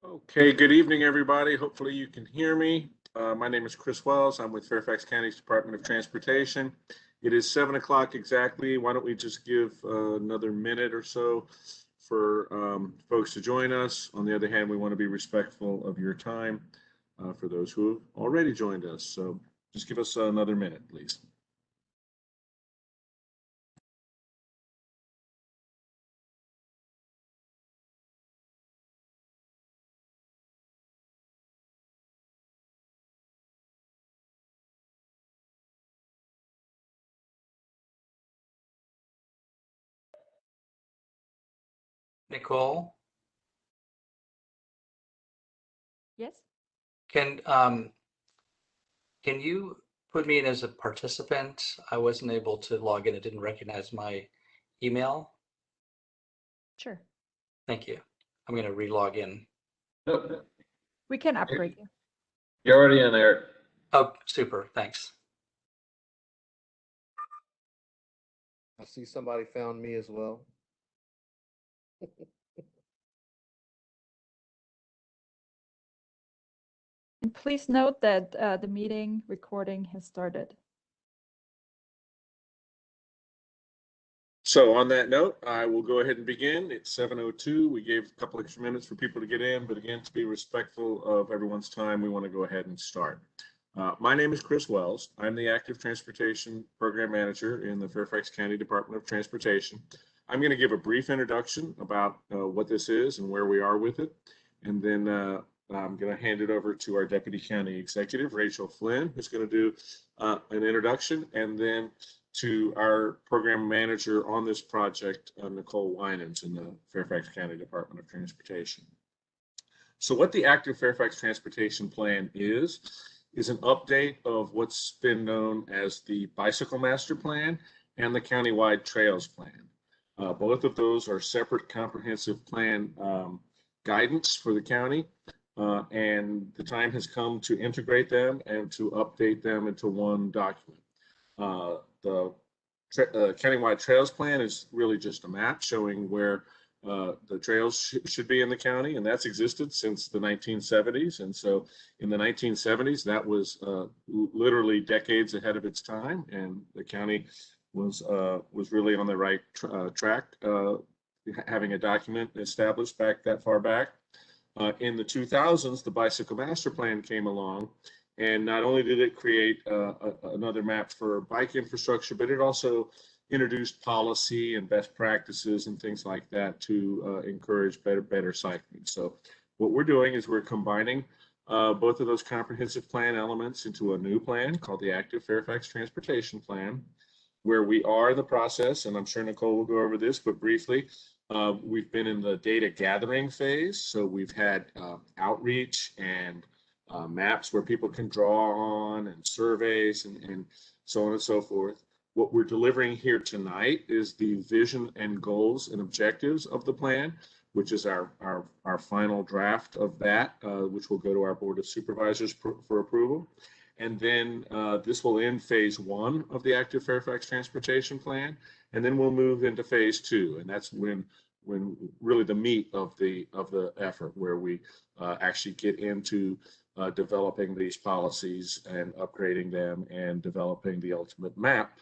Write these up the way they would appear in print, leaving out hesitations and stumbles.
Okay, good evening, everybody. Hopefully you can hear me. My name is Chris Wells. I'm with Fairfax County's Department of Transportation. It is 7 o'clock exactly. Why don't we just give another minute or so for folks to join us. On the other hand, we want to be respectful of your time for those who have already joined us. So just give us another minute, please. Nicole, Yes. can you put me in as a participant? I wasn't able to log in. It didn't recognize my email. Sure. Thank you. I'm going to re-log in. Nope. We can upgrade you. You're already in there. Oh, super. Thanks. I see somebody found me as well. And please note that the meeting recording has started. So on that note, I will go ahead and begin. It's 7:02. We gave a couple extra minutes for people to get in, but again, to be respectful of everyone's time, we want to go ahead and start. My name is Chris Wells. I'm the Active Transportation Program Manager in the Fairfax County Department of Transportation. I'm going to give a brief introduction about what this is and where we are with it. And then I'm going to hand it over to our Deputy County Executive, Rachel Flynn, who's going to do an introduction, and then to our program manager on this project, Nicole Winans in the Fairfax County Department of Transportation. So what the Active Fairfax Transportation Plan is an update of what's been known as the Bicycle Master Plan and the Countywide Trails Plan. Both of those are separate comprehensive plan guidance for the county, and the time has come to integrate them and to update them into one document. The Countywide Trails Plan is really just a map showing where the trails should be in the county, and that's existed since the 1970s. And so in the 1970s, that was literally decades ahead of its time, and the county was really on the right track, having a document established back that far back. In the 2000s, the Bicycle Master Plan came along, and not only did it create another map for bike infrastructure, but it also introduced policy and best practices and things like that to encourage better cycling. So what we're doing is we're combining both of those comprehensive plan elements into a new plan called the Active Fairfax Transportation Plan, where we are in the process, and I'm sure Nicole will go over this, but briefly, we've been in the data gathering phase. So we've had outreach and maps where people can draw on, and surveys, and so on and so forth. What we're delivering here tonight is the vision and goals and objectives of the plan, which is our final draft of that, which will go to our Board of Supervisors for approval. And then this will end phase 1 of the Active Fairfax Transportation Plan, and then we'll move into phase 2, and that's when really the meat of the effort, where we actually get into developing these policies and upgrading them and developing the ultimate map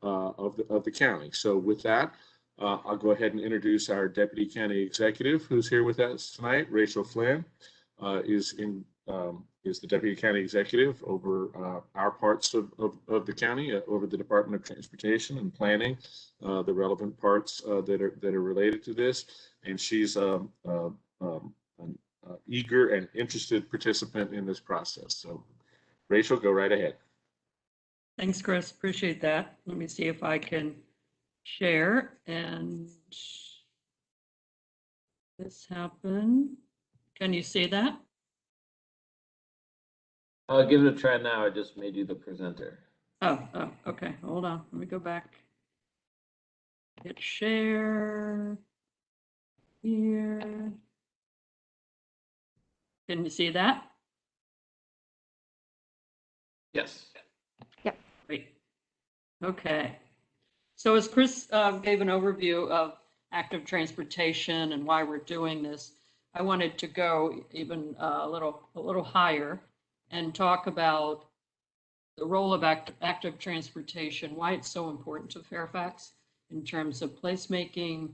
of the county. So with that, I'll go ahead and introduce our Deputy County Executive, who's here with us tonight. Rachel Flynn is the Deputy County Executive over our parts of the county, over the Department of Transportation and Planning, the relevant parts that are related to this. And she's an eager and interested participant in this process. So Rachel, go right ahead. Thanks, Chris. Appreciate that. Let me see if I can share and this happen. Can you see that? I'll give it a try now. I just made you the presenter. Oh, okay. Hold on. Let me go back. Hit share here. Can you see that? Yes. Yep. Great. Okay. So as Chris gave an overview of active transportation and why we're doing this, I wanted to go even a little higher and talk about the role of active transportation, why it's so important to Fairfax in terms of placemaking,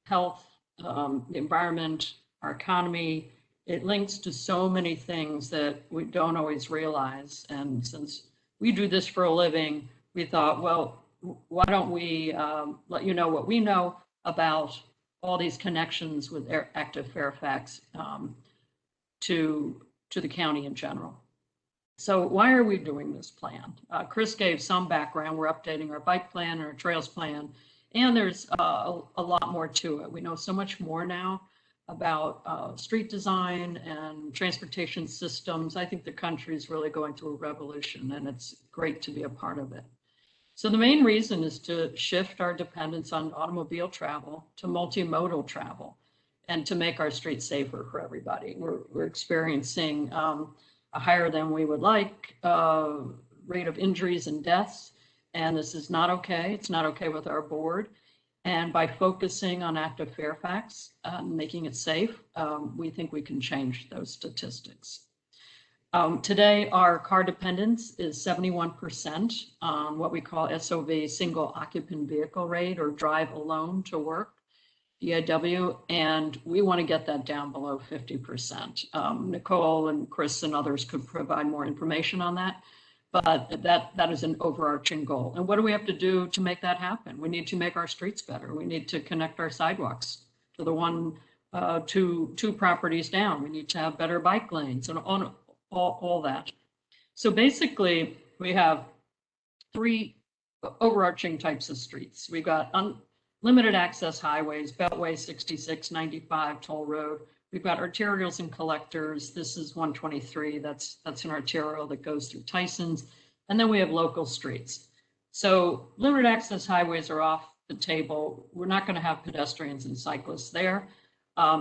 health, the environment, our economy. It links to so many things that we don't always realize. And since we do this for a living, we thought, well, why don't we let you know what we know about all these connections with ActiveFairfax to the county in general. So why are we doing this plan? Chris gave some background. We're updating our bike plan, our trails plan, and there's a lot more to it. We know so much more now about street design and transportation systems. I think the country is really going through a revolution, and it's great to be a part of it. So the main reason is to shift our dependence on automobile travel to multimodal travel and to make our streets safer for everybody. We're experiencing a higher than we would like rate of injuries and deaths, and this is not okay. It's not okay with our board. And by focusing on ActiveFairfax, making it safe, we think we can change those statistics. Today, our car dependence is 71% on what we call SOV, single occupant vehicle rate, or drive alone to work, DIW, and we want to get that down below 50%. Nicole and Chris and others could provide more information on that, but that is an overarching goal. And what do we have to do to make that happen? We need to make our streets better. We need to connect our sidewalks to the one, two properties down. We need to have better bike lanes and all that. So basically, we have three overarching types of streets. We've got unlimited access highways, Beltway, 66, 95, Toll Road. We've got arterials and collectors. This is 123. That's an arterial that goes through Tyson's. And then we have local streets. So limited access highways are off the table. We're not going to have pedestrians and cyclists there.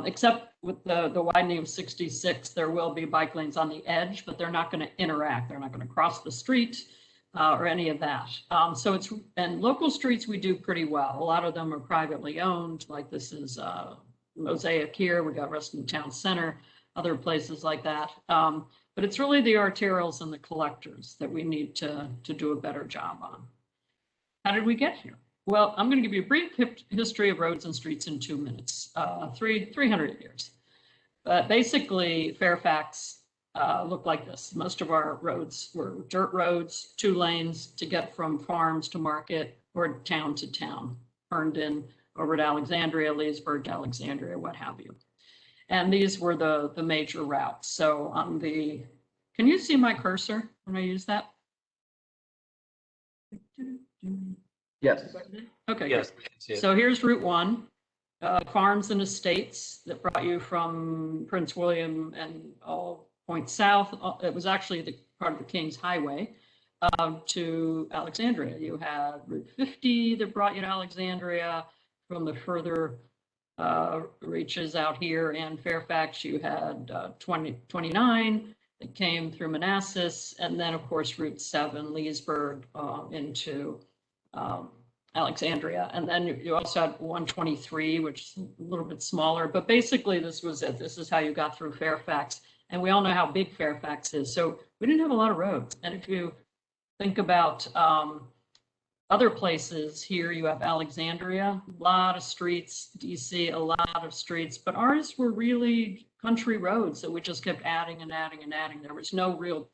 Except with the widening of 66, there will be bike lanes on the edge, but they're not going to interact. They're not going to cross the street or any of that. And local streets we do pretty well. A lot of them are privately owned, like this is Mosaic here. We got Ruston Town Center, other places like that. But it's really the arterials and the collectors that we need to do a better job on. How did we get here? Well, I'm going to give you a brief history of roads and streets in 2 minutes, 300 years. But basically, Fairfax looked like this. Most of our roads were dirt roads, 2 lanes to get from farms to market or town to town, Herndon over to Alexandria, Leesburg to Alexandria, what have you. And these were the major routes. So on the, can you see my cursor when I use that? Yes. Okay. Yes, Good. we can see it. So here's Route 1, farms and estates that brought you from Prince William and all points south. It was actually the part of the King's Highway to Alexandria. You had Route 50 that brought you to Alexandria. From the further reaches out here in Fairfax, you had 29 that came through Manassas, and then of course Route 7, Leesburg into Alexandria. And then you also had 123, which is a little bit smaller, but basically this was it. This is how you got through Fairfax. And we all know how big Fairfax is. So we didn't have a lot of roads. And if you think about other places here, you have Alexandria, a lot of streets, DC, a lot of streets, but ours were really country roads that we just kept adding and adding and adding. There was no real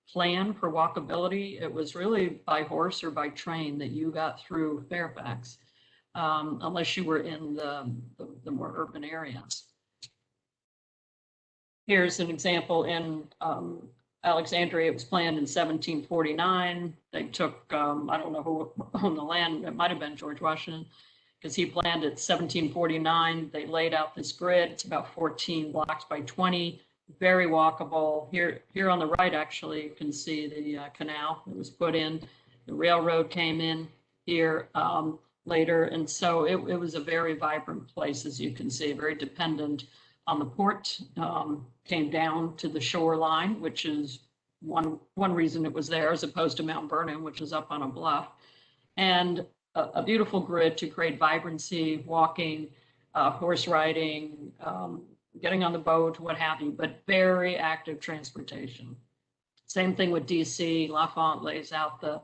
plan for walkability. It was really by horse or by train that you got through Fairfax, unless you were in the more urban areas. Here's an example in Alexandria. It was planned in 1749. They took, I don't know who owned the land. It might have been George Washington, because he planned it 1749. They laid out this grid. It's about 14 blocks by 20. Very walkable. Here on the right, actually, you can see the canal that was put in. The railroad came in here later. And so it was a very vibrant place, as you can see, very dependent on the port. Came down to the shoreline, which is one reason it was there, as opposed to Mount Vernon, which is up on a bluff. And a beautiful grid to create vibrancy, walking, horse riding, getting on the boat, what have you, but very active transportation. Same thing with DC. L'Enfant lays out the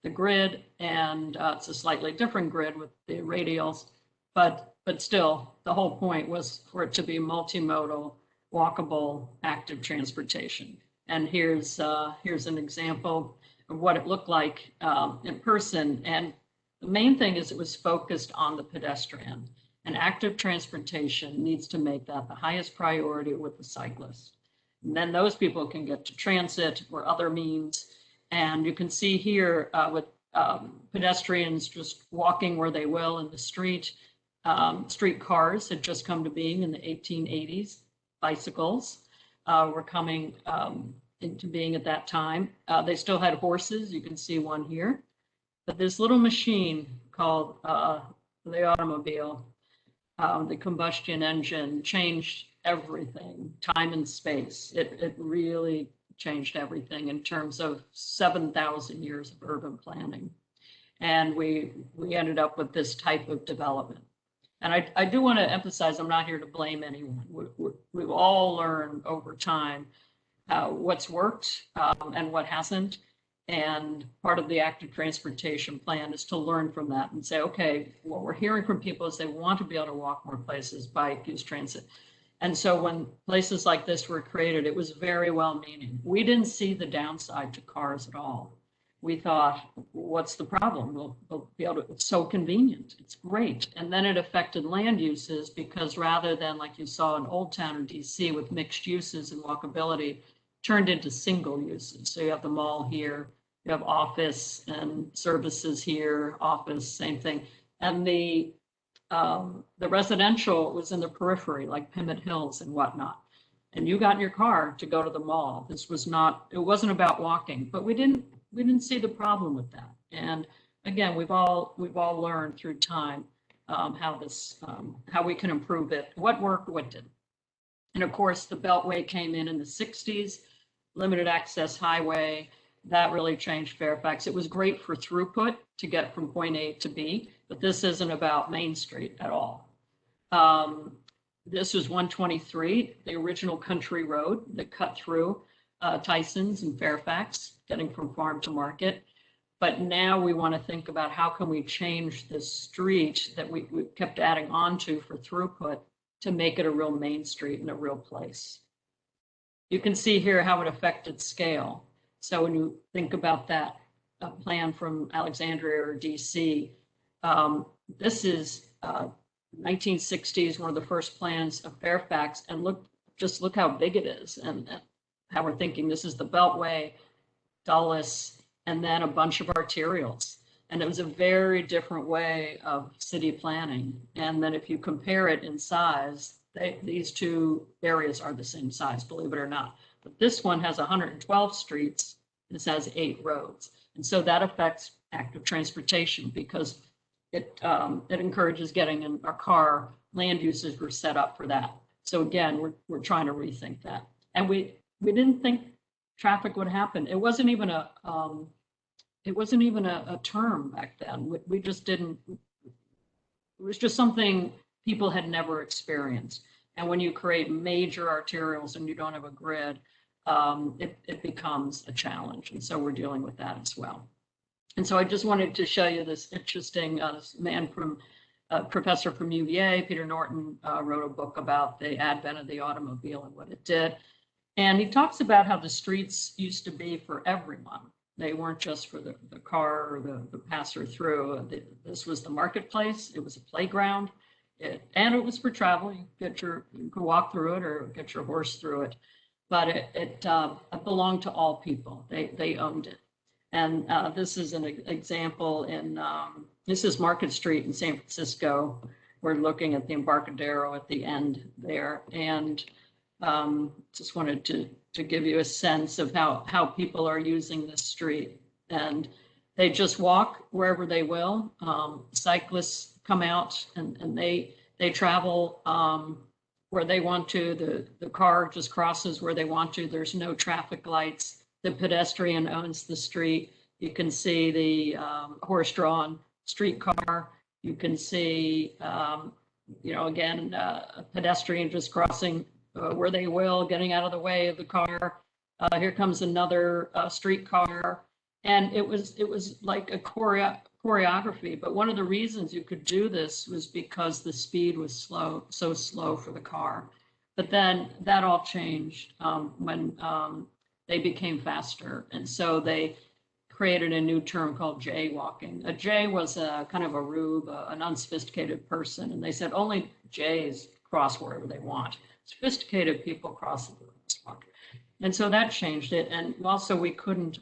grid, and it's a slightly different grid with the radials, but still, the whole point was for it to be multimodal, walkable, active transportation. And here's an example of what it looked like in person. And the main thing is it was focused on the pedestrian. And active transportation needs to make that the highest priority with the cyclist. And then those people can get to transit or other means. And you can see here with pedestrians just walking where they will in the street. Streetcars had just come to being in the 1880s. Bicycles were coming into being at that time. They still had horses. You can see one here. But this little machine called the automobile, the combustion engine, changed everything, time and space. It really changed everything in terms of 7,000 years of urban planning. And we ended up with this type of development. And I do want to emphasize, I'm not here to blame anyone. We've all learned over time what's worked and what hasn't. And part of the active transportation plan is to learn from that and say, okay, what we're hearing from people is they want to be able to walk more places, bike, use transit. And so when places like this were created, it was very well-meaning. We didn't see the downside to cars at all. We thought, what's the problem? We'll be able to, it's so convenient, it's great. And then it affected land uses because rather than like you saw in Old Town or DC with mixed uses and walkability, turned into single uses. So you have the mall here, you have office and services here, office, same thing. And the residential was in the periphery, like Pemmon Hills and whatnot. And you got in your car to go to the mall. This was not, it wasn't about walking, but we didn't see the problem with that. And again, we've all learned through time how we can improve it, what worked, what didn't. And of course, the Beltway came in the 60s, limited access highway. That really changed Fairfax. It was great for throughput to get from point A to B, but this isn't about Main Street at all. This was 123, the original country road that cut through Tyson's and Fairfax, getting from farm to market. But now we want to think about how can we change this street that we kept adding on to for throughput to make it a real main street and a real place. You can see here how it affected scale. So when you think about that plan from Alexandria or DC, this is 1960s, one of the first plans of Fairfax, and look how big it is and how we're thinking this is the Beltway, Dulles, and then a bunch of arterials. And it was a very different way of city planning. And then if you compare it in size, these two areas are the same size, believe it or not. But this one has 112 streets, this has 8 roads. And so that affects active transportation because it encourages getting in our car. Land uses were set up for that. So again, we're trying to rethink that. And we didn't think traffic would happen. It wasn't even a term back then. We just didn't, it was just something people had never experienced. And when you create major arterials and you don't have a grid, it becomes a challenge. And so we're dealing with that as well. And so I just wanted to show you this interesting man from professor from UVA, Peter Norton, wrote a book about the advent of the automobile and what it did. And he talks about how the streets used to be for everyone. They weren't just for the car or the passer through. This was the marketplace. It was a playground. And it was for travel. You could walk through it or get your horse through it. But it belonged to all people. They owned it. And this is an example in, this is Market Street in San Francisco. We're looking at the Embarcadero at the end there. And just wanted to give you a sense of how people are using this street. And they just walk wherever they will. Cyclists come out and they travel where they want to. The car just crosses where they want to. There's no traffic lights. The pedestrian owns the street. You can see the horse-drawn streetcar. You can see, again, a pedestrian just crossing where they will, getting out of the way of the car. Here comes another streetcar. And it was like a choreography. But one of the reasons you could do this was because the speed was so slow for the car. But then that all changed when they became faster. And so they created a new term called jaywalking. A jay was a kind of a rube, an unsophisticated person. And they said only jays cross wherever they want. Sophisticated people cross the crosswalk. And so that changed it. And also we couldn't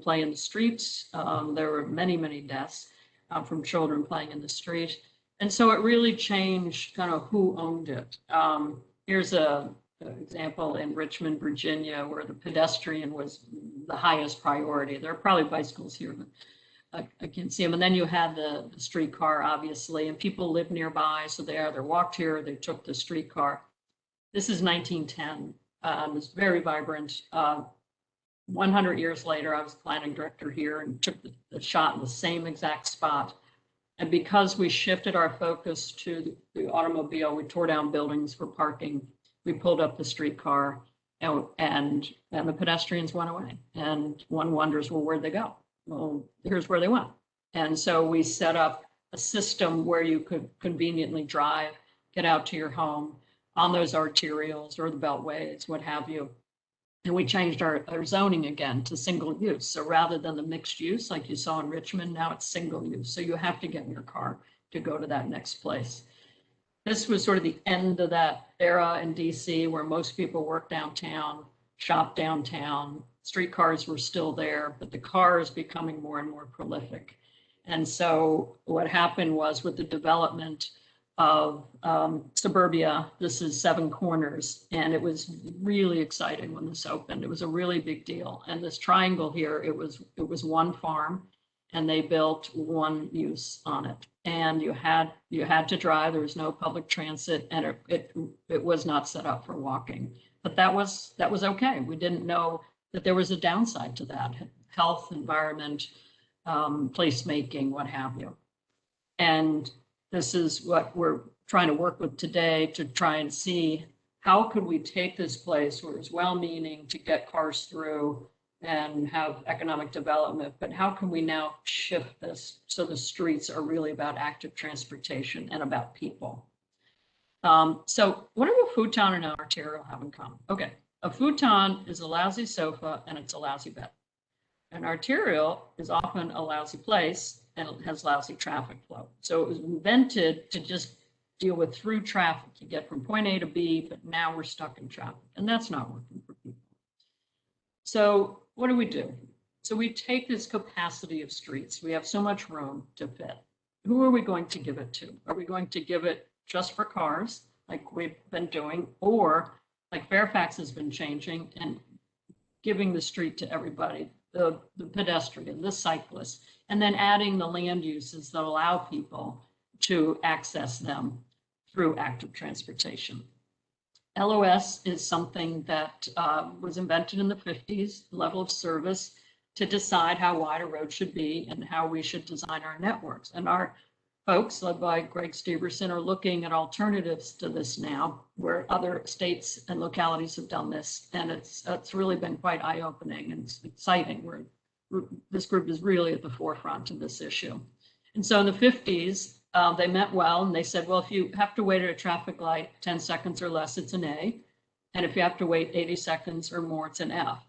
play in the streets. There were many deaths from children playing in the street. And so it really changed kind of who owned it. Here's an example in Richmond, Virginia, where the pedestrian was the highest priority. There are probably bicycles here, but I can't see them. And then you had the streetcar, obviously, and people lived nearby. So they either walked here or they took the streetcar. This is 1910. It's very vibrant. 100 years later, I was planning director here and took the shot in the same exact spot. And because we shifted our focus to the automobile, we tore down buildings for parking. We pulled up the streetcar, and the pedestrians went away. And one wonders, well, where'd they go? Well, here's where they went. And so we set up a system where you could conveniently drive, get out to your home on those arterials or the beltways, what have you. And we changed our zoning again to single use. So rather than the mixed use like you saw in Richmond, now it's single use. So you have to get in your car to go to that next place. This was sort of the end of that era in DC where most people worked downtown, shopped downtown, streetcars were still there, but the car is becoming more and more prolific. And so what happened was with the development of suburbia, this is Seven Corners, and it was really exciting when this opened. It was a really big deal. And this triangle here, it was one farm, and they built one use on it. And you had to drive. There was no public transit, and it was not set up for walking. But that was okay. We didn't know that there was a downside to that: health, environment, placemaking, what have you. And this is what we're trying to work with today to try and see how could we take this place where it's well-meaning to get cars through and have economic development, but how can we now shift this so the streets are really about active transportation and about people? So what do a futon and an arterial have in common? Okay, a futon is a lousy sofa and it's a lousy bed. An arterial is often a lousy place and it has lousy traffic flow. So it was invented to just deal with through traffic. You get from point A to B, but now we're stuck in traffic, and that's not working for people. So what do? So we take this capacity of streets. We have so much room to fit. Who are we going to give it to? Are we going to give it just for cars, like we've been doing, or like Fairfax has been changing and giving the street to everybody, the pedestrian, the cyclist, and then adding the land uses that allow people to access them through active transportation. LOS is something that was invented in the 50s, level of service, to decide how wide a road should be and how we should design our networks. And our folks, led by Greg Steverson, are looking at alternatives to this now, where other states and localities have done this. And it's really been quite eye-opening and it's exciting. This group is really at the forefront of this issue. And so in the 50s, they meant well, and they said, well, if you have to wait at a traffic light 10 seconds or less, it's an A. And if you have to wait 80 seconds or more, it's an F.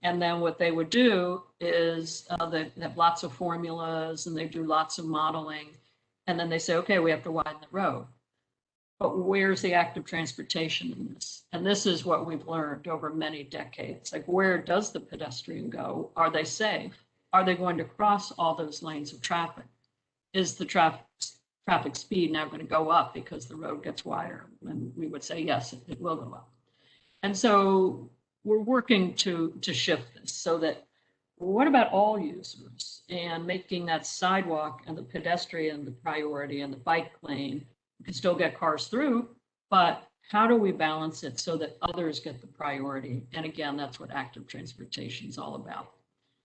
And then what they would do is they have lots of formulas and they do lots of modeling. And then they say, okay, we have to widen the road. But where's the active transportation in this? And this is what we've learned over many decades. Like, where does the pedestrian go? Are they safe? Are they going to cross all those lanes of traffic? Is the traffic speed now going to go up because the road gets wider? And we would say, yes, it will go up. And so we're working to shift this so that, what about all users and making that sidewalk and the pedestrian the priority and the bike lane? You can still get cars through, but how do we balance it so that others get the priority? And again, that's what active transportation is all about.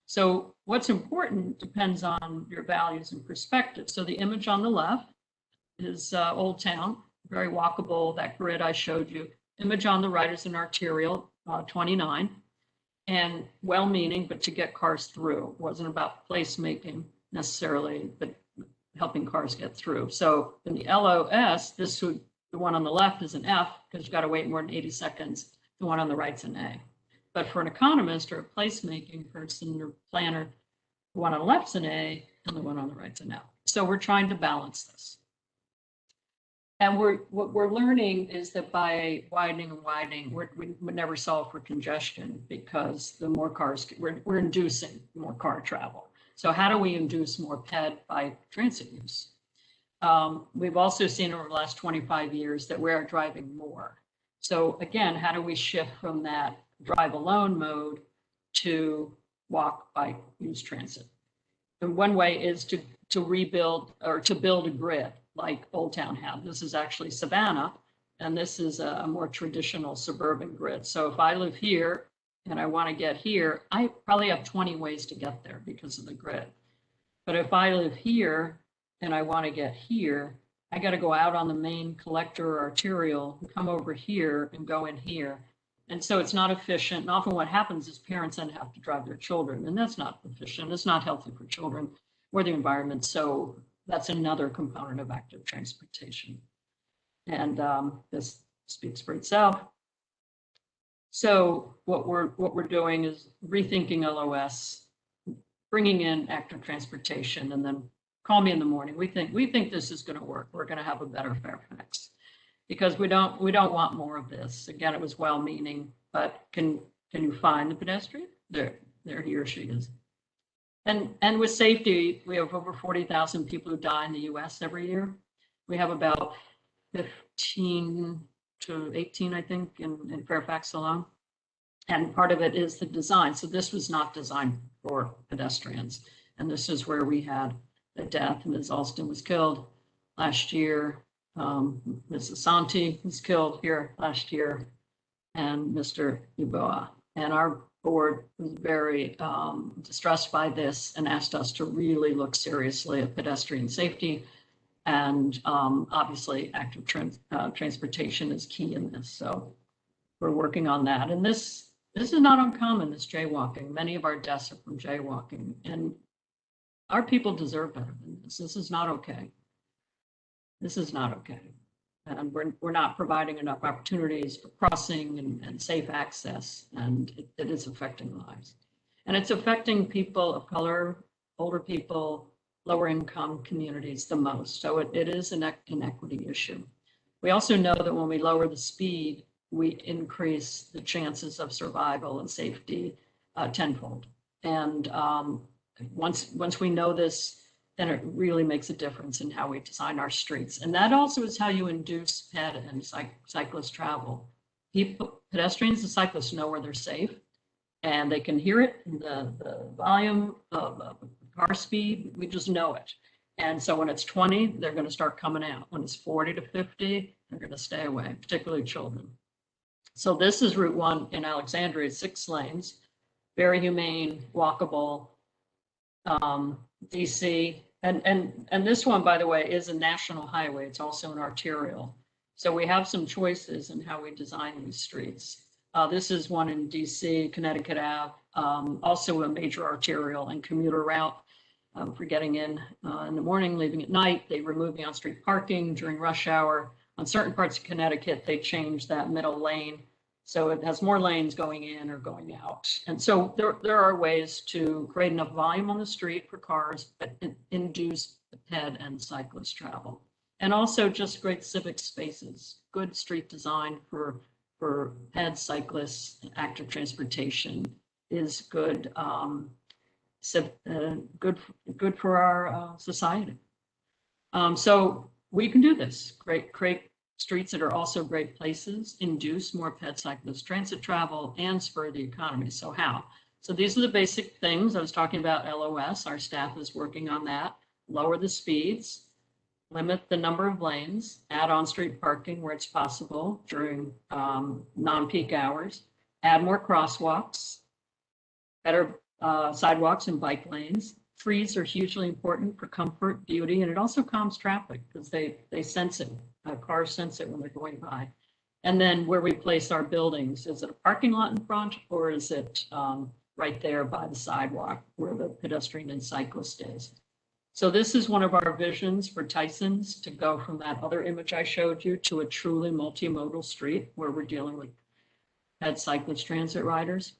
So what's important depends on your values and perspective. So the image on the left is Old Town, very walkable, that grid I showed you. image on the right is an arterial 29, and well-meaning, but to get cars through. It wasn't about placemaking necessarily, but helping cars get through. So in the LOS, the one on the left is an F because you've got to wait more than 80 seconds. The one on the right's an A. But for an economist or a placemaking person or planner, the one on the left's an A and the one on the right's an F. So we're trying to balance this. And what we're learning is that by widening and widening, we would never solve for congestion because the more cars, we're inducing more car travel. So how do we induce more PED by transit use? We've also seen over the last 25 years that we are driving more. So again, how do we shift from that drive alone mode to walk, bike, use transit? And one way is to rebuild or to build a grid like Old Town had. This is actually Savannah, and this is a more traditional suburban grid. So if I live here and I want to get here, I probably have 20 ways to get there because of the grid. But if I live here and I want to get here, I got to go out on the main collector or arterial, come over here and go in here. And so it's not efficient. And often what happens is parents then have to drive their children, and that's not efficient. It's not healthy for children or the environment. So that's another component of active transportation. And this speaks for itself. So what we're doing is rethinking LOS, bringing in active transportation, and then call me in the morning. We think this is going to work. We're going to have a better Fairfax because we don't want more of this. Again, it was well-meaning, but can you find the pedestrian? There he or she is. And with safety, we have over 40,000 people who die in the US every year. We have about 15 to 18, I think, in Fairfax alone. And part of it is the design. So this was not designed for pedestrians. And this is where we had the death. Ms. Alston was killed last year. Ms. Asante was killed here last year. And Mr. Uboa. And our board was very distressed by this and asked us to really look seriously at pedestrian safety. And obviously active transportation is key in this. So we're working on that. And this is not uncommon, this jaywalking. Many of our deaths are from jaywalking. And our people deserve better than this. This is not okay. This is not okay. And we're not providing enough opportunities for crossing and safe access, and it is affecting lives. And it's affecting people of color, older people, lower income communities the most. So it is an inequity issue. We also know that when we lower the speed, we increase the chances of survival and safety tenfold. And once we know this, then it really makes a difference in how we design our streets. And that also is how you induce ped and cyclist travel. Pedestrians and cyclists know where they're safe, and they can hear it in the volume of car speed. We just know it. And so when it's 20, they're going to start coming out. When it's 40 to 50, they're going to stay away, particularly children. So this is Route 1 in Alexandria, 6 lanes, very humane, walkable. DC, and this one, by the way, is a national highway. It's also an arterial. So we have some choices in how we design these streets. This is one in DC, Connecticut Ave, also a major arterial and commuter route for getting in the morning, leaving at night. They remove the on-street parking during rush hour. On certain parts of Connecticut, they changed that middle lane. So it has more lanes going in or going out. And so there are ways to create enough volume on the street for cars, but induce the ped and cyclist travel. And also just great civic spaces, good street design for ped, cyclists, active transportation is good, good for our society. So we can do this, create streets that are also great places, induce more ped, cyclist, transit travel, and spur the economy. So how? So these are the basic things. I was talking about LOS. Our staff is working on that. Lower the speeds, limit the number of lanes, add on-street parking where it's possible during non-peak hours, add more crosswalks, better sidewalks and bike lanes. Trees are hugely important for comfort, beauty, and it also calms traffic because they sense it. Cars sense it when they're going by. And then where we place our buildings, is it a parking lot in front or is it right there by the sidewalk where the pedestrian and cyclist is? So this is one of our visions for Tyson's, to go from that other image I showed you to a truly multimodal street where we're dealing with ped cyclist transit riders.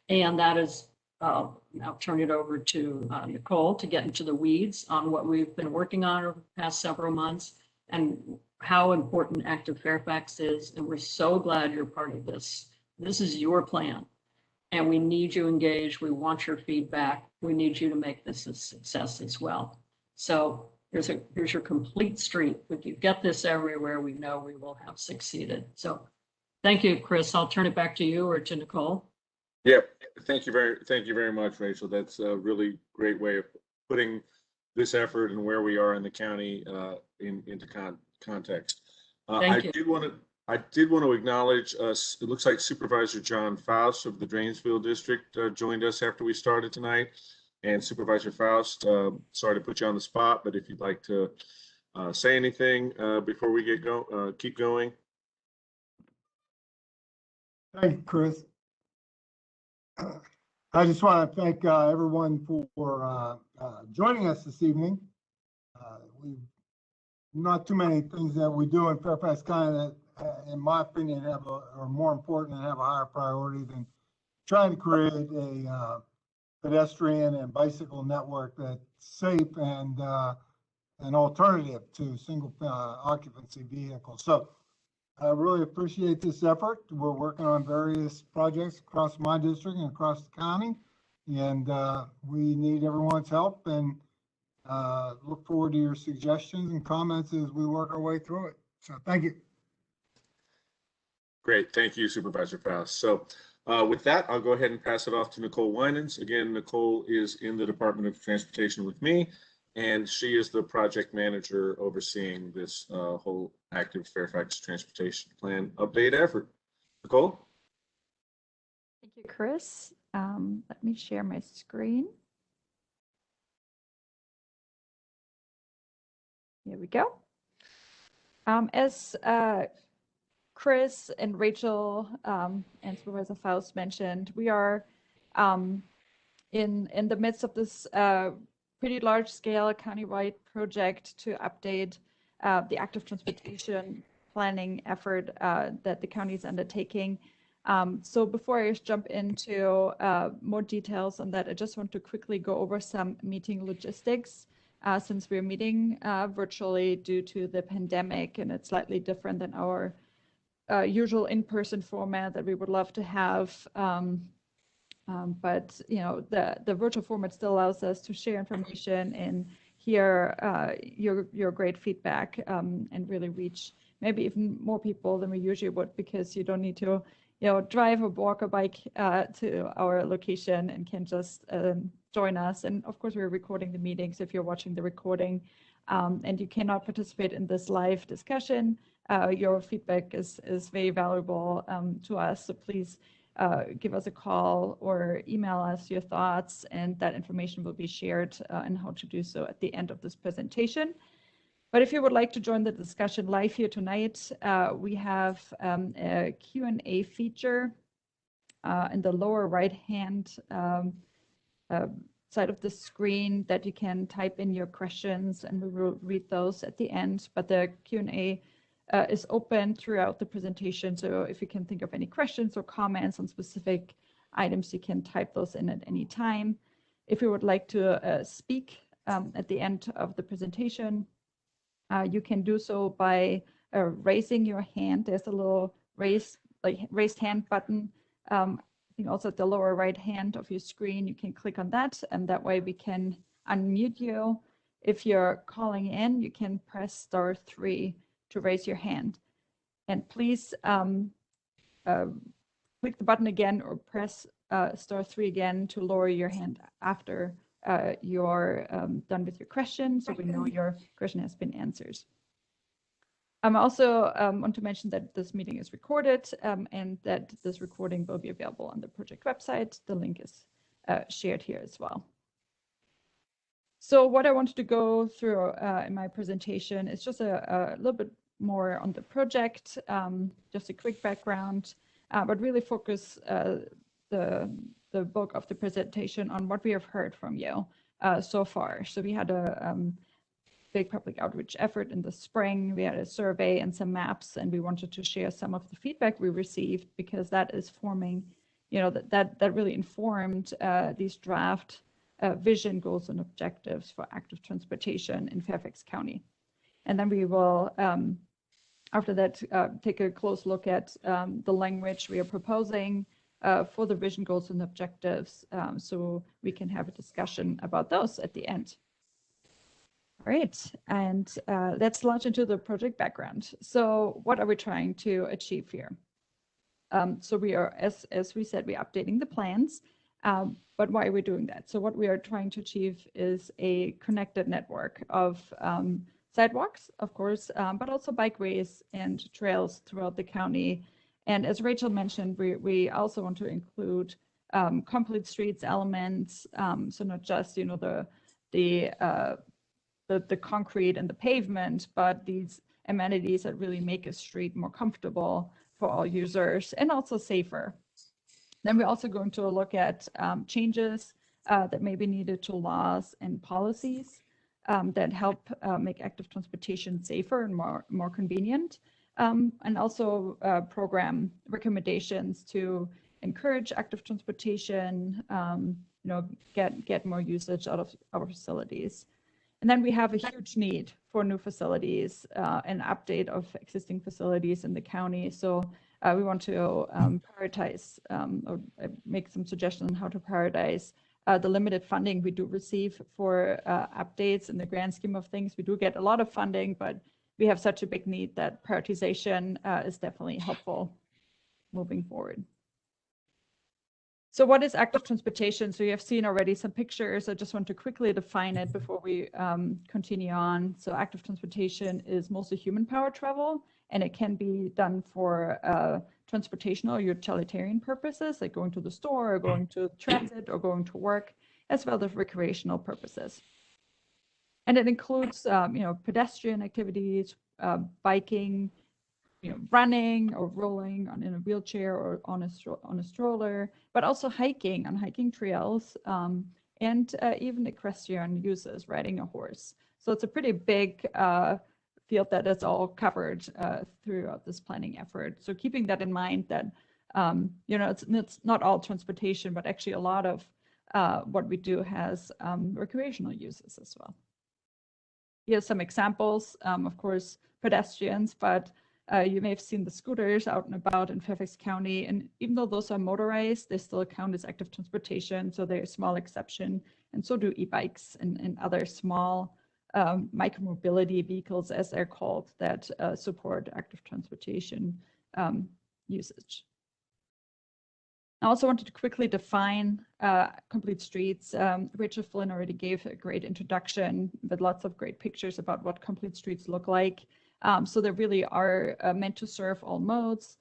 And that is, I'll turn it over to Nicole to get into the weeds on what we've been working on over the past several months and how important ActiveFairfax is. And we're so glad you're part of this. This is your plan. And we need you engaged. We want your feedback. We need you to make this a success as well. So here's your complete street. If you get this everywhere, we know we will have succeeded. So thank you, Chris. I'll turn it back to you or to Nicole. Yep. Thank you very much, Rachel. That's a really great way of putting this effort and where we are in the county into context. Thank you. I did want to acknowledge, it looks like Supervisor John Faust of the Drainsville District joined us after we started tonight. And Supervisor Faust, sorry to put you on the spot, but if you'd like to say anything before we keep going. Thank you, Chris. I just want to thank everyone for joining us this evening. We've not too many things that we do in Fairfax County that, in my opinion, are more important and have a higher priority than trying to create a pedestrian and bicycle network that's safe and an alternative to single occupancy vehicles. So I really appreciate this effort. We're working on various projects across my district and across the county, and we need everyone's help, and look forward to your suggestions and comments as we work our way through it. So thank you. Great. Thank you, Supervisor Faust. So with that, I'll go ahead and pass it off to Nicole Winans. Again, Nicole is in the Department of Transportation with me, and she is the project manager overseeing this whole ActiveFairfax Transportation Plan update effort. Nicole? Thank you, Chris. Let me share my screen. Here we go. As Chris and Rachel and Supervisor Faust mentioned, we are in the midst of this pretty large-scale countywide project to update the active transportation planning effort that the county is undertaking. So before I just jump into more details on that, I just want to quickly go over some meeting logistics. Since we're meeting virtually due to the pandemic, and it's slightly different than our usual in-person format that we would love to have. But you know, the virtual format still allows us to share information and hear your great feedback and really reach maybe even more people than we usually would, because you don't need to drive or walk or bike to our location and can just join us. And of course, we're recording the meetings if you're watching the recording, and you cannot participate in this live discussion. Your feedback is very valuable to us. So please give us a call or email us your thoughts, and that information will be shared and how to do so at the end of this presentation. But if you would like to join the discussion live here tonight, we have a Q&A feature in the lower right-hand side of the screen that you can type in your questions, and we will read those at the end. But the Q&A is open throughout the presentation. So if you can think of any questions or comments on specific items, you can type those in at any time. If you would like to speak at the end of the presentation, you can do so by raising your hand. There's a little raised hand button. I think also at the lower right hand of your screen, you can click on that, and that way we can unmute you. If you're calling in, you can press *3 to raise your hand. And please click the button again or press *3 again to lower your hand after you're done with your question, so we know your question has been answered. I also want to mention that this meeting is recorded and that this recording will be available on the project website. The link is shared here as well. So what I wanted to go through in my presentation is just a little bit more on the project, just a quick background, but really focus the bulk of the presentation on what we have heard from you so far. So we had a big public outreach effort in the spring. We had a survey and some maps, and we wanted to share some of the feedback we received because that is forming, that really informed these draft vision, goals, and objectives for active transportation in Fairfax County. And then we will, after that, take a close look at the language we are proposing for the vision, goals, and objectives, so we can have a discussion about those at the end. All right, and let's launch into the project background. So what are we trying to achieve here? So we are, as we said, we're updating the plans, but why are we doing that? So what we are trying to achieve is a connected network of sidewalks, of course, but also bikeways and trails throughout the county. And as Rachel mentioned, we also want to include complete streets elements, so not just, the concrete and the pavement, but these amenities that really make a street more comfortable for all users and also safer. Then we're also going to look at changes that may be needed to laws and policies that help make active transportation safer and more convenient, and also program recommendations to encourage active transportation, get more usage out of our facilities. And then we have a huge need for new facilities, an update of existing facilities in the county. So we want to prioritize or make some suggestions on how to prioritize the limited funding we do receive for updates. In the grand scheme of things, we do get a lot of funding, but we have such a big need that prioritization is definitely helpful moving forward. So what is active transportation? So you have seen already some pictures. I just want to quickly define it before we continue on. So active transportation is mostly human powered travel, and it can be done for transportational or utilitarian purposes, like going to the store or going to transit or going to work, as well as recreational purposes. And it includes, pedestrian activities, biking, running or rolling in a wheelchair or on a stroller, but also hiking on hiking trails, and even equestrian uses, riding a horse. So it's a pretty big field that is all covered throughout this planning effort. So keeping that in mind, that it's not all transportation, but actually a lot of what we do has recreational uses as well. Here's some examples, of course, pedestrians, but you may have seen the scooters out and about in Fairfax County, and even though those are motorized, they still count as active transportation, so they're a small exception, and so do e-bikes and other small micromobility vehicles, as they're called, that support active transportation usage. I also wanted to quickly define complete streets. Rachel Flynn already gave a great introduction with lots of great pictures about what complete streets look like. So they really are meant to serve all modes,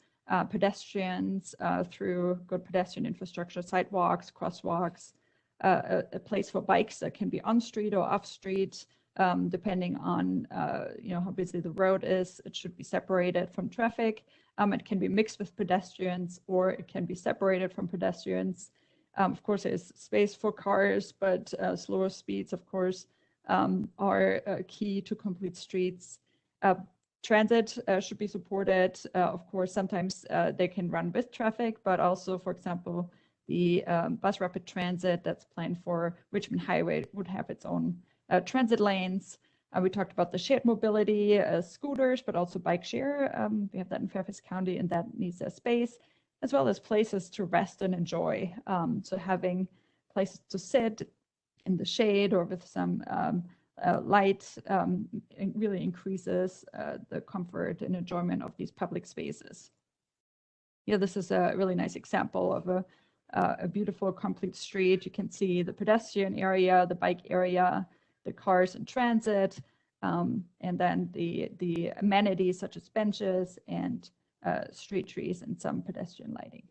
pedestrians through good pedestrian infrastructure, sidewalks, crosswalks, a place for bikes that can be on street or off street, depending on how busy the road is. It should be separated from traffic. It can be mixed with pedestrians, or it can be separated from pedestrians. Of course, there's space for cars, but slower speeds, of course, are key to complete streets. Transit should be supported. Of course, sometimes they can run with traffic, but also, for example, the bus rapid transit that's planned for Richmond Highway would have its own transit lanes. We talked about the shared mobility, scooters, but also bike share. We have that in Fairfax County, and that needs a space, as well as places to rest and enjoy. So having places to sit in the shade or with some light really increases the comfort and enjoyment of these public spaces. Yeah, this is a really nice example of a beautiful complete street. You can see the pedestrian area, the bike area, the cars in transit, and then the amenities such as benches and street trees and some pedestrian lighting.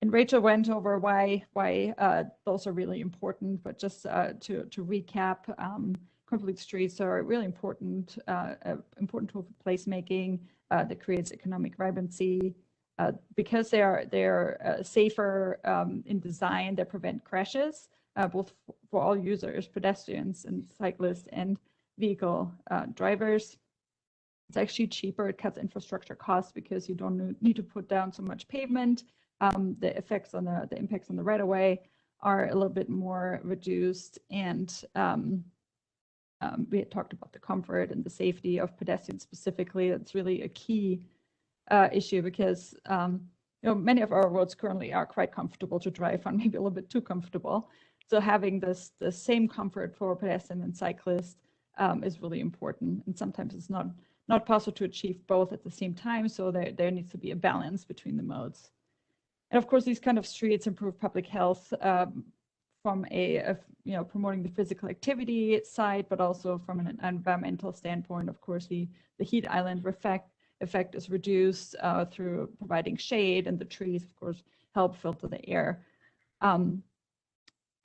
And Rachel went over why those are really important, but just to recap, complete streets are really important, important tool for placemaking that creates economic vibrancy. Because they're safer in design, they prevent crashes, both for all users, pedestrians and cyclists and vehicle drivers. It's actually cheaper. It cuts infrastructure costs because you don't need to put down so much pavement. The impacts on the right of way are a little bit more reduced, and we had talked about the comfort and the safety of pedestrians specifically. That's really a key issue because many of our roads currently are quite comfortable to drive on, maybe a little bit too comfortable. So having the same comfort for pedestrians and cyclists is really important, and sometimes it's not possible to achieve both at the same time. So there needs to be a balance between the modes. And of course, these kind of streets improve public health from promoting the physical activity side, but also from an environmental standpoint. Of course, the heat island effect is reduced through providing shade, and the trees, of course, help filter the air.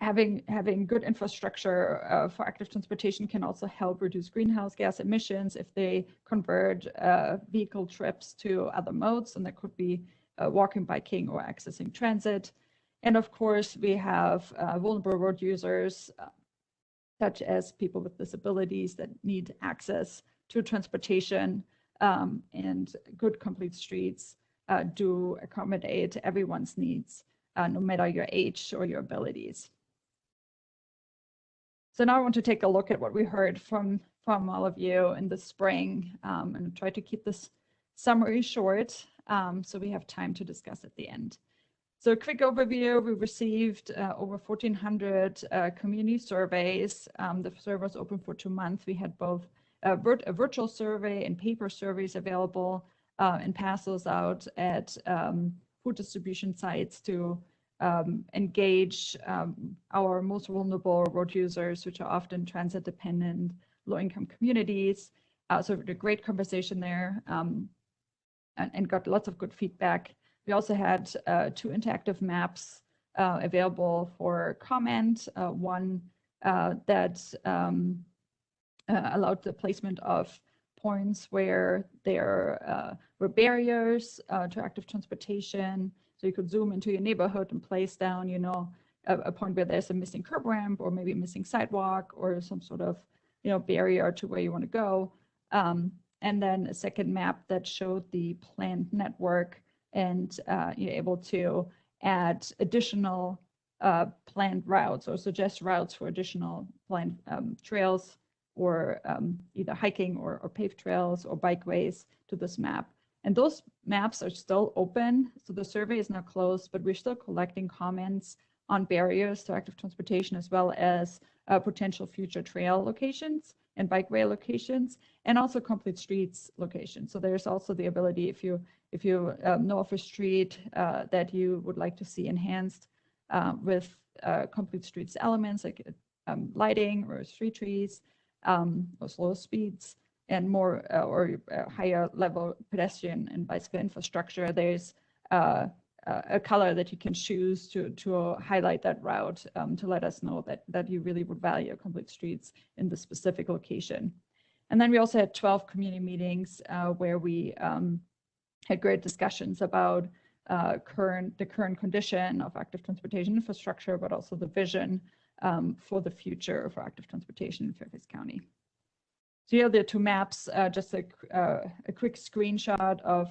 Having good infrastructure for active transportation can also help reduce greenhouse gas emissions if they convert vehicle trips to other modes, and that could be walking, biking, or accessing transit. And of course, we have vulnerable road users, such as people with disabilities that need access to transportation, and good complete streets do accommodate everyone's needs, no matter your age or your abilities. So now I want to take a look at what we heard from all of you in the spring, and try to keep this summary short, so we have time to discuss at the end. So a quick overview: we received over 1,400 community surveys. The survey was open for 2 months. We had both a virtual survey and paper surveys available, and pass those out at food distribution sites to engage our most vulnerable road users, which are often transit dependent, low-income communities. So we had a great conversation there, and got lots of good feedback. We also had 2 interactive maps available for comment. One that allowed the placement of points where there were barriers to active transportation. So you could zoom into your neighborhood and place down, a point where there's a missing curb ramp, or maybe a missing sidewalk, or some sort of, barrier to where you want to go. And then a second map that showed the planned network, and you're able to add additional planned routes or suggest routes for additional planned trails, or either hiking or paved trails or bikeways to this map. And those maps are still open. So the survey is now closed, but we're still collecting comments on barriers to active transportation, as well as potential future trail locations and bikeway locations, and also complete streets locations. So there's also the ability, if you know of a street that you would like to see enhanced with complete streets elements like lighting or street trees, or slow speeds, and more or higher level pedestrian and bicycle infrastructure, there's a color that you can choose to highlight that route, to let us know that you really would value complete streets in the specific location. And then we also had 12 community meetings where we had great discussions about the current condition of active transportation infrastructure, but also the vision for the future for active transportation in Fairfax County. So here are the 2 maps, just a quick screenshot of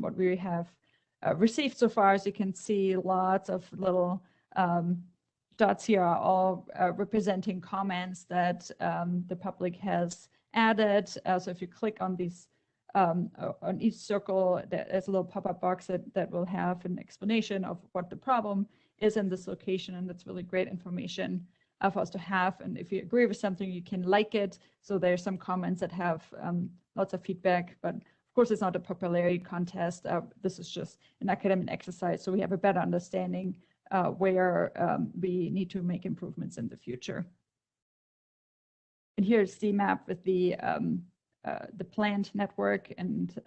what we have received so far. As you can see, lots of little dots here are all representing comments that the public has added. So if you click on these, on each circle, there's a little pop-up box that will have an explanation of what the problem is in this location, and that's really great information for us to have. And if you agree with something, you can like it. So there's some comments that have lots of feedback, but of course it's not a popularity contest. This is just an academic exercise, so we have a better understanding where we need to make improvements in the future. And here's the map with the planned network and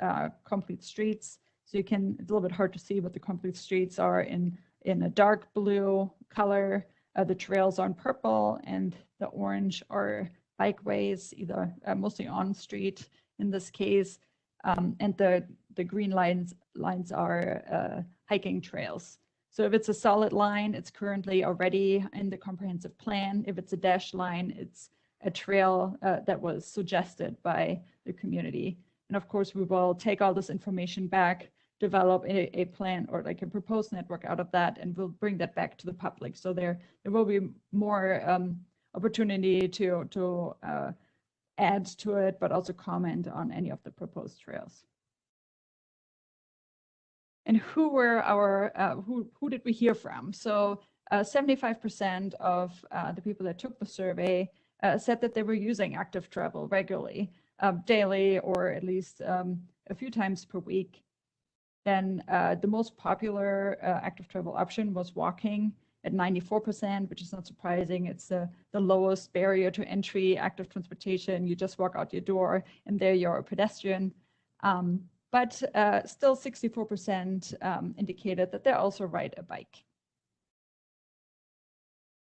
complete streets. So you can, it's a little bit hard to see, but the complete streets are in a dark blue color. The trails are in purple, and the orange are bikeways, either mostly on street in this case, and the green lines are hiking trails. So if it's a solid line, it's currently already in the comprehensive plan. If it's a dashed line, it's a trail that was suggested by the community. And of course, we will take all this information back, develop a plan or like a proposed network out of that, and we'll bring that back to the public. So there will be more opportunity to add to it, but also comment on any of the proposed trails. And who were who did we hear from? So 75% of the people that took the survey said that they were using active travel regularly, daily, or at least a few times per week. Then the most popular active travel option was walking at 94%, which is not surprising. It's the lowest barrier to entry active transportation. You just walk out your door and there you're a pedestrian. But still 64% indicated that they also ride a bike.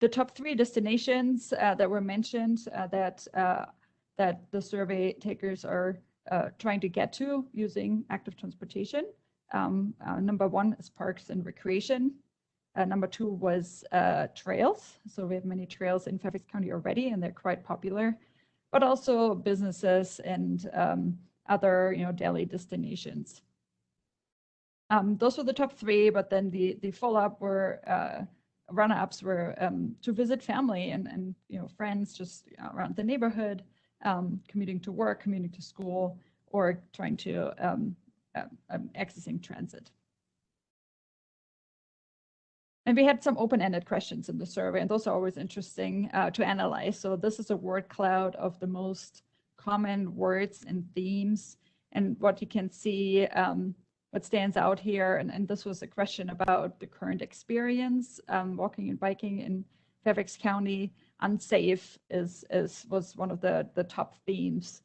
The top 3 destinations that were mentioned that the survey takers are trying to get to using active transportation. Number 1 is parks and recreation. Number 2 was trails. So we have many trails in Fairfax County already, and they're quite popular, but also businesses and other, daily destinations. Those were the top 3, but then the follow-up were runner-ups were to visit family and friends just around the neighborhood, commuting to work, commuting to school, or trying to accessing transit. And we had some open-ended questions in the survey, and those are always interesting to analyze. So this is a word cloud of the most common words and themes. And what you can see, what stands out here, and this was a question about the current experience walking and biking in Fairfax County. Unsafe was one of the top themes.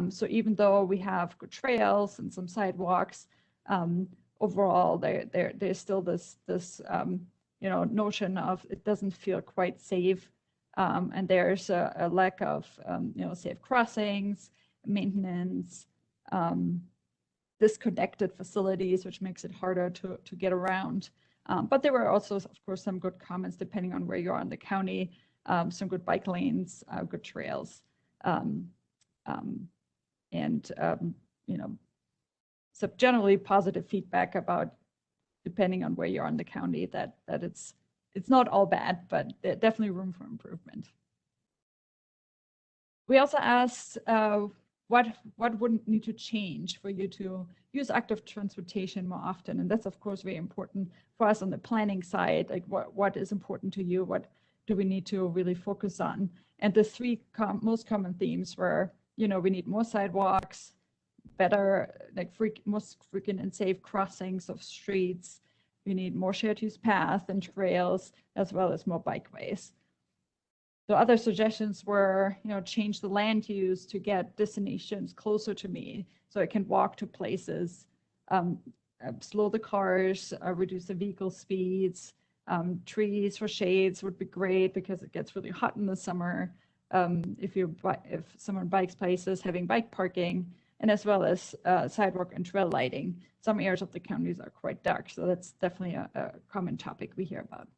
So even though we have good trails and some sidewalks, overall there's still this notion of it doesn't feel quite safe, and there's a lack of safe crossings, maintenance, disconnected facilities, which makes it harder to get around. But there were also, of course, some good comments depending on where you are in the county, some good bike lanes, good trails, and so generally positive feedback about, depending on where you are in the county, that it's not all bad, but there's definitely room for improvement. We also asked what would need to change for you to use active transportation more often, and that's of course very important for us on the planning side. Like what is important to you? What do we need to really focus on? And the 3 most common themes were, we need more sidewalks, better, most frequent and safe crossings of streets. We need more shared use paths and trails, as well as more bikeways. The other suggestions were, change the land use to get destinations closer to me so I can walk to places, slow the cars, reduce the vehicle speeds, trees for shades would be great because it gets really hot in the summer. If someone bikes places, having bike parking, and as well as sidewalk and trail lighting. Some areas of the counties are quite dark, so that's definitely a common topic we hear about.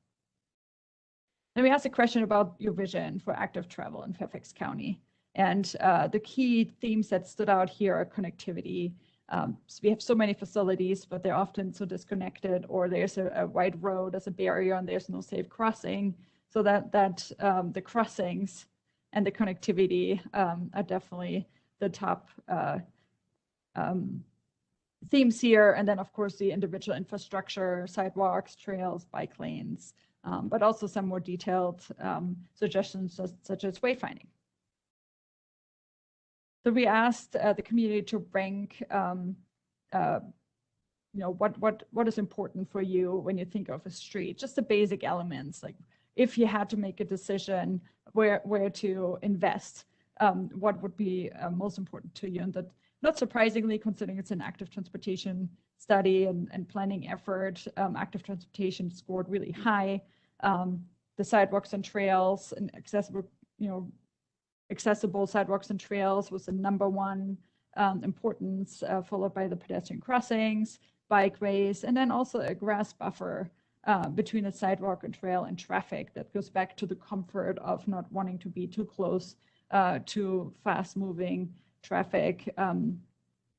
Then we asked a question about your vision for active travel in Fairfax County. And the key themes that stood out here are connectivity. So we have so many facilities, but they're often so disconnected, or there's a wide road as a barrier and there's no safe crossing. So that the crossings and the connectivity are definitely the top themes here. And then of course the individual infrastructure, sidewalks, trails, bike lanes, but also some more detailed suggestions such as wayfinding. So we asked the community to rank what is important for you when you think of a street, just the basic elements, like if you had to make a decision where to invest, what would be most important to you. And that, not surprisingly, considering it's an active transportation study and planning effort, active transportation scored really high. The sidewalks and trails and accessible, accessible sidewalks and trails was the #1 importance, followed by the pedestrian crossings, bikeways, and then also a grass buffer between a sidewalk and trail and traffic. That goes back to the comfort of not wanting to be too close to fast-moving traffic and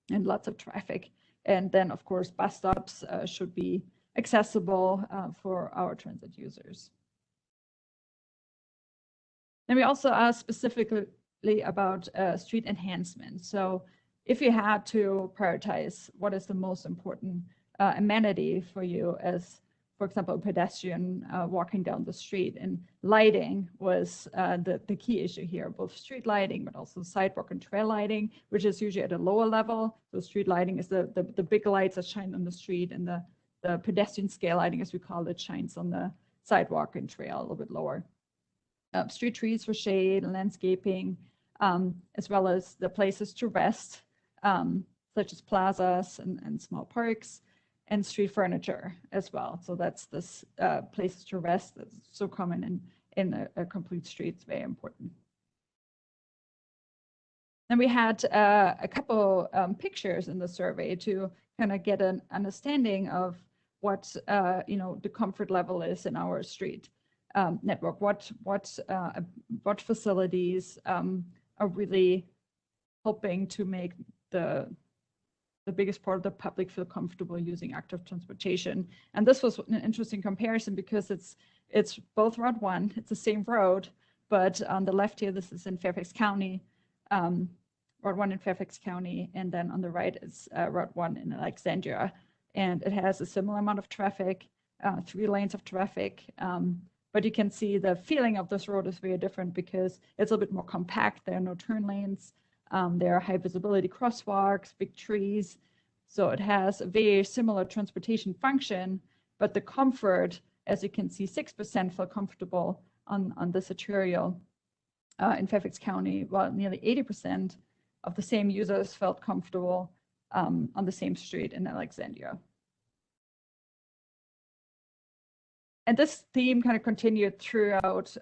lots of traffic. And then, of course, bus stops should be accessible for our transit users. And we also asked specifically about street enhancement. So if you had to prioritize what is the most important amenity for you as, for example, a pedestrian walking down the street, and lighting was the key issue here, both street lighting, but also sidewalk and trail lighting, which is usually at a lower level. So street lighting is the big lights that shine on the street, and the pedestrian scale lighting, as we call it, shines on the sidewalk and trail a little bit lower. Street trees for shade and landscaping, as well as the places to rest, such as plazas and small parks, and street furniture as well. So that's this places to rest that's so common in a complete street. It's very important. Then we had a couple pictures in the survey to kind of get an understanding of what the comfort level is in our street network. What facilities are really helping to make the biggest part of the public feel comfortable using active transportation. And this was an interesting comparison because it's both Route 1, it's the same road, but on the left here, this is in Fairfax County, Route 1 in Fairfax County, and then on the right is Route 1 in Alexandria. And it has a similar amount of traffic, 3 lanes of traffic, but you can see the feeling of this road is very different because it's a bit more compact. There are no turn lanes. There are high visibility crosswalks, big trees. So it has a very similar transportation function, but the comfort, as you can see, 6% feel comfortable on this arterial in Fairfax County, while nearly 80% of the same users felt comfortable on the same street in Alexandria. And this theme kind of continued throughout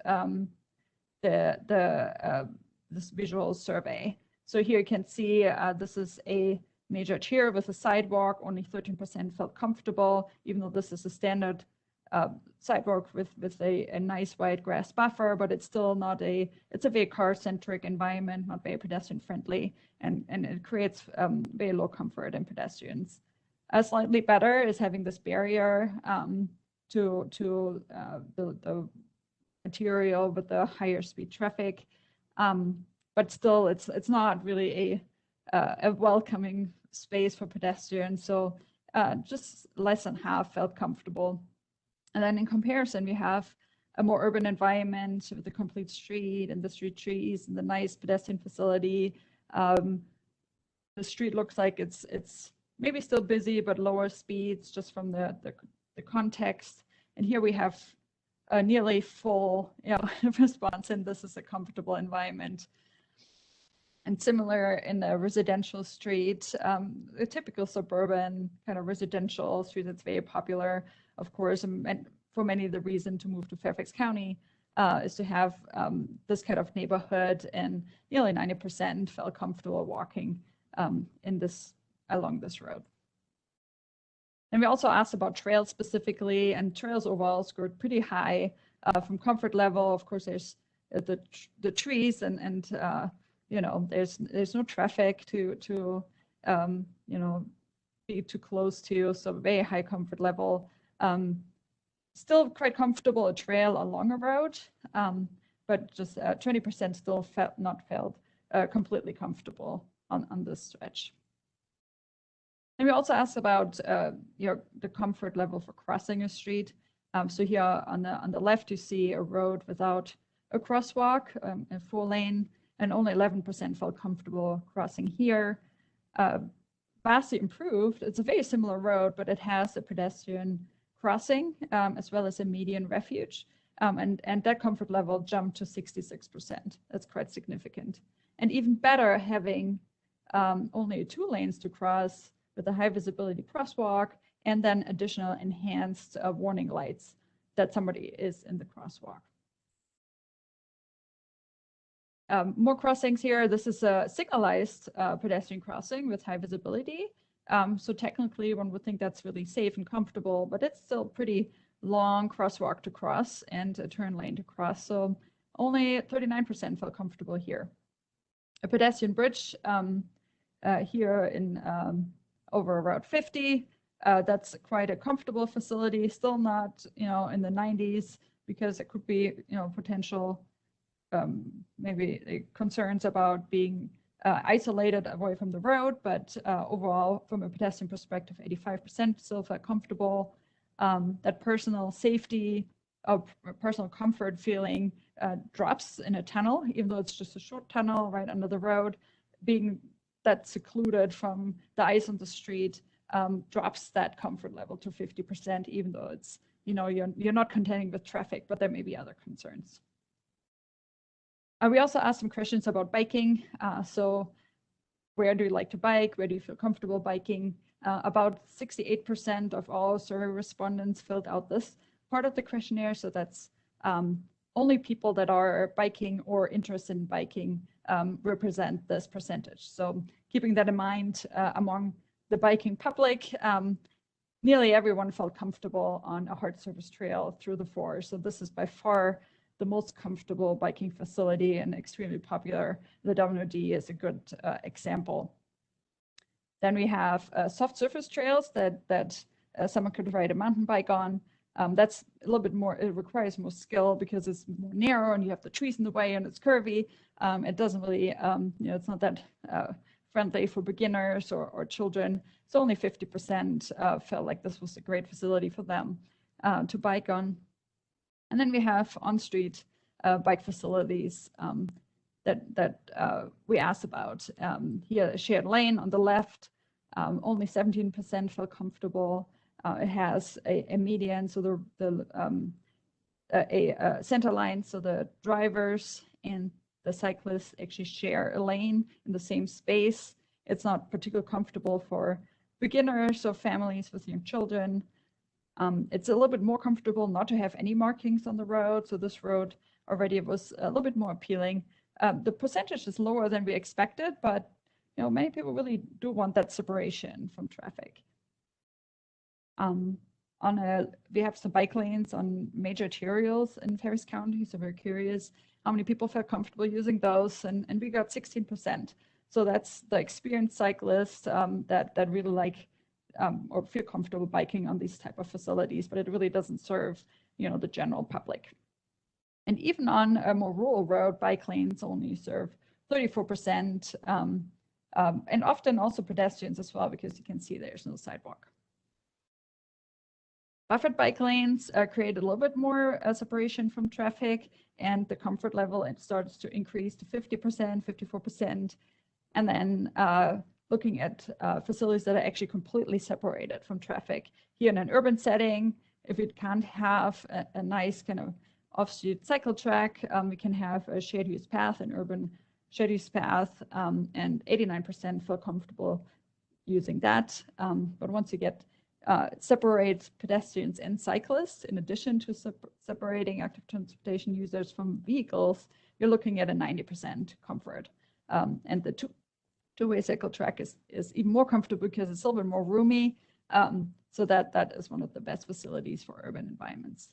this visual survey. So here you can see this is a major tier with a sidewalk. Only 13% felt comfortable, even though this is a standard sidewalk with a nice wide grass buffer, but it's still not it's a very car-centric environment, not very pedestrian friendly, and it creates very low comfort in pedestrians. Slightly better is having this barrier to the material with the higher speed traffic. But still, it's not really a welcoming space for pedestrians. So just less than half felt comfortable. And then in comparison, we have a more urban environment with the complete street and the street trees and the nice pedestrian facility. The street looks like it's maybe still busy, but lower speeds just from the context. And here we have a nearly full response, and this is a comfortable environment. And similar in the residential street, a typical suburban kind of residential street that's very popular, of course, and for many, the reason to move to Fairfax County is to have this kind of neighborhood, and nearly 90% felt comfortable walking along this road. And we also asked about trails specifically, and trails overall scored pretty high from comfort level. Of course, there's the trees and there's no traffic to be too close to, so very high comfort level. Still quite comfortable a trail along a road, but just 20% still felt completely comfortable on this stretch. And we also asked about the comfort level for crossing a street. So here on the left, you see a road without a crosswalk, a 4-lane, and only 11% felt comfortable crossing here. Vastly improved. It's a very similar road, but it has a pedestrian crossing as well as a median refuge. And that comfort level jumped to 66%. That's quite significant. And even better, having only 2 lanes to cross with a high visibility crosswalk, and then additional enhanced warning lights that somebody is in the crosswalk. More crossings here. This is a signalized pedestrian crossing with high visibility. So technically one would think that's really safe and comfortable, but it's still pretty long crosswalk to cross and a turn lane to cross. So only 39% felt comfortable here. A pedestrian bridge here in over Route 50. That's quite a comfortable facility, still not, in the 90s, because it could be, potential maybe concerns about being isolated away from the road, but overall, from a pedestrian perspective, 85% still felt comfortable. That personal safety, personal comfort feeling drops in a tunnel, even though it's just a short tunnel right under the road. Being that secluded from the ice on the street drops that comfort level to 50%, even though it's, you're not contending with traffic, but there may be other concerns. We also asked some questions about biking. So where do you like to bike? Where do you feel comfortable biking? About 68% of all survey respondents filled out this part of the questionnaire. So that's only people that are biking or interested in biking represent this percentage. So keeping that in mind, among the biking public, nearly everyone felt comfortable on a hard surface trail through the forest. So this is by far the most comfortable biking facility and extremely popular. The WD is a good example. Then we have soft surface trails that someone could ride a mountain bike on. That's a little bit more, it requires more skill because it's more narrow and you have the trees in the way and it's curvy. It doesn't really, it's not that friendly for beginners or children. So only 50% felt like this was a great facility for them to bike on. And then we have on-street bike facilities that we asked about. Here, a shared lane on the left, only 17% felt comfortable. It has a median, so a center line, so the drivers and the cyclists actually share a lane in the same space. It's not particularly comfortable for beginners or families with young children. It's a little bit more comfortable not to have any markings on the road. So this road already was a little bit more appealing. The percentage is lower than we expected, but many people really do want that separation from traffic. We have some bike lanes on major arterials in Fairfax County, so we're curious how many people felt comfortable using those, and we got 16%. So that's the experienced cyclists that really like or feel comfortable biking on these type of facilities, but it really doesn't serve, the general public. And even on a more rural road, bike lanes only serve 34%, and often also pedestrians as well, because you can see there's no sidewalk. Buffered bike lanes create a little bit more separation from traffic, and the comfort level, it starts to increase to 50%, 54%. And then looking at facilities that are actually completely separated from traffic. Here in an urban setting, if it can't have a nice kind of off-street cycle track, we can have a shared use path, an urban shared use path, and 89% feel comfortable using that. But once you get separate pedestrians and cyclists, in addition to separating active transportation users from vehicles, you're looking at a 90% comfort. And the two-way cycle track is even more comfortable because it's a little bit more roomy. So that is one of the best facilities for urban environments.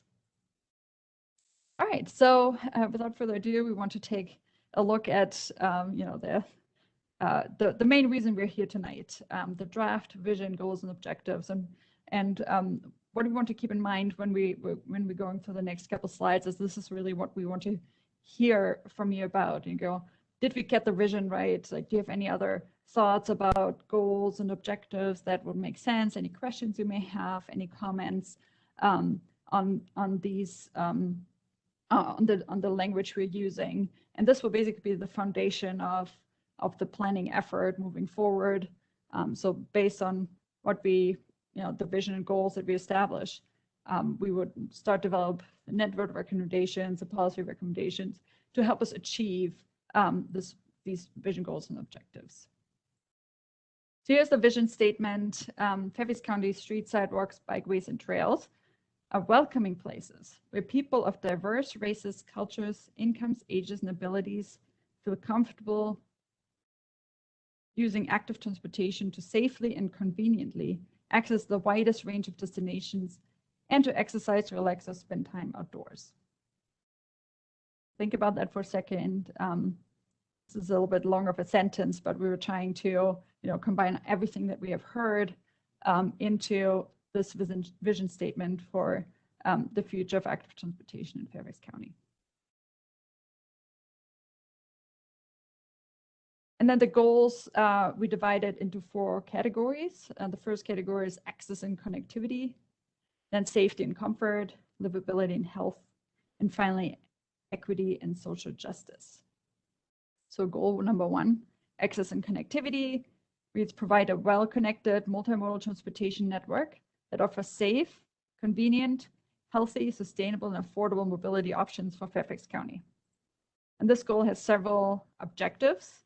All right, so without further ado, we want to take a look at the main reason we're here tonight, the draft vision, goals, and objectives, and what we want to keep in mind when we're going through the next couple slides is this is really what we want to hear from you about. You go, did we get the vision right? Like, do you have any other thoughts about goals and objectives that would make sense? Any questions you may have? Any comments on these on the language we're using? And this will basically be the foundation of the planning effort moving forward. So based on what we, the vision and goals that we establish, we would start develop the network recommendations, the policy recommendations to help us achieve these vision, goals, and objectives. So here's the vision statement. Fairfax County street sidewalks, bikeways, and trails are welcoming places where people of diverse races, cultures, incomes, ages, and abilities feel comfortable using active transportation to safely and conveniently access the widest range of destinations and to exercise, relax, or spend time outdoors. Think about that for a second. This is a little bit longer of a sentence, but we were trying to, combine everything that we have heard into this vision statement for the future of active transportation in Fairfax County. And then the goals, we divided into 4 categories. The first category is access and connectivity, then safety and comfort, livability and health, and finally, equity and social justice. So goal number 1, access and connectivity, reads provide a well-connected multimodal transportation network that offers safe, convenient, healthy, sustainable, and affordable mobility options for Fairfax County. And this goal has several objectives.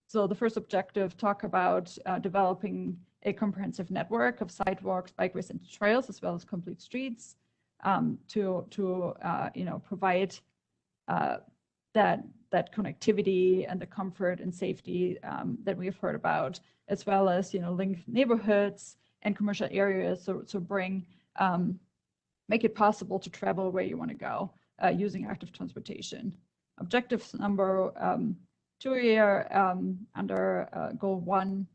So the first objective talk about developing a comprehensive network of sidewalks, bikeways, and trails, as well as complete streets to provide that connectivity and the comfort and safety that we've heard about, as well as link neighborhoods and commercial areas. So bring make it possible to travel where you want to go using active transportation. Objective number 2 here under goal 1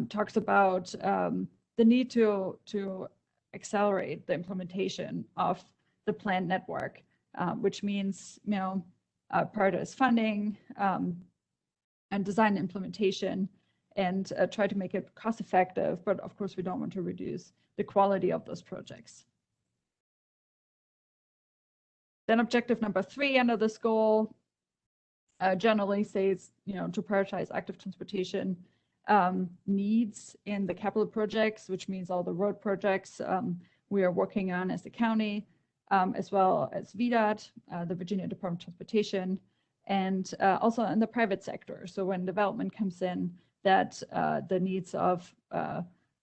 talks about the need to accelerate the implementation of the planned network, which means prioritize funding and design implementation and try to make it cost effective. But of course, we don't want to reduce the quality of those projects. Then objective number 3 under this goal generally says, to prioritize active transportation needs in the capital projects, which means all the road projects we are working on as the county, as well as VDOT, the Virginia Department of Transportation, and also in the private sector. So when development comes in, that the needs of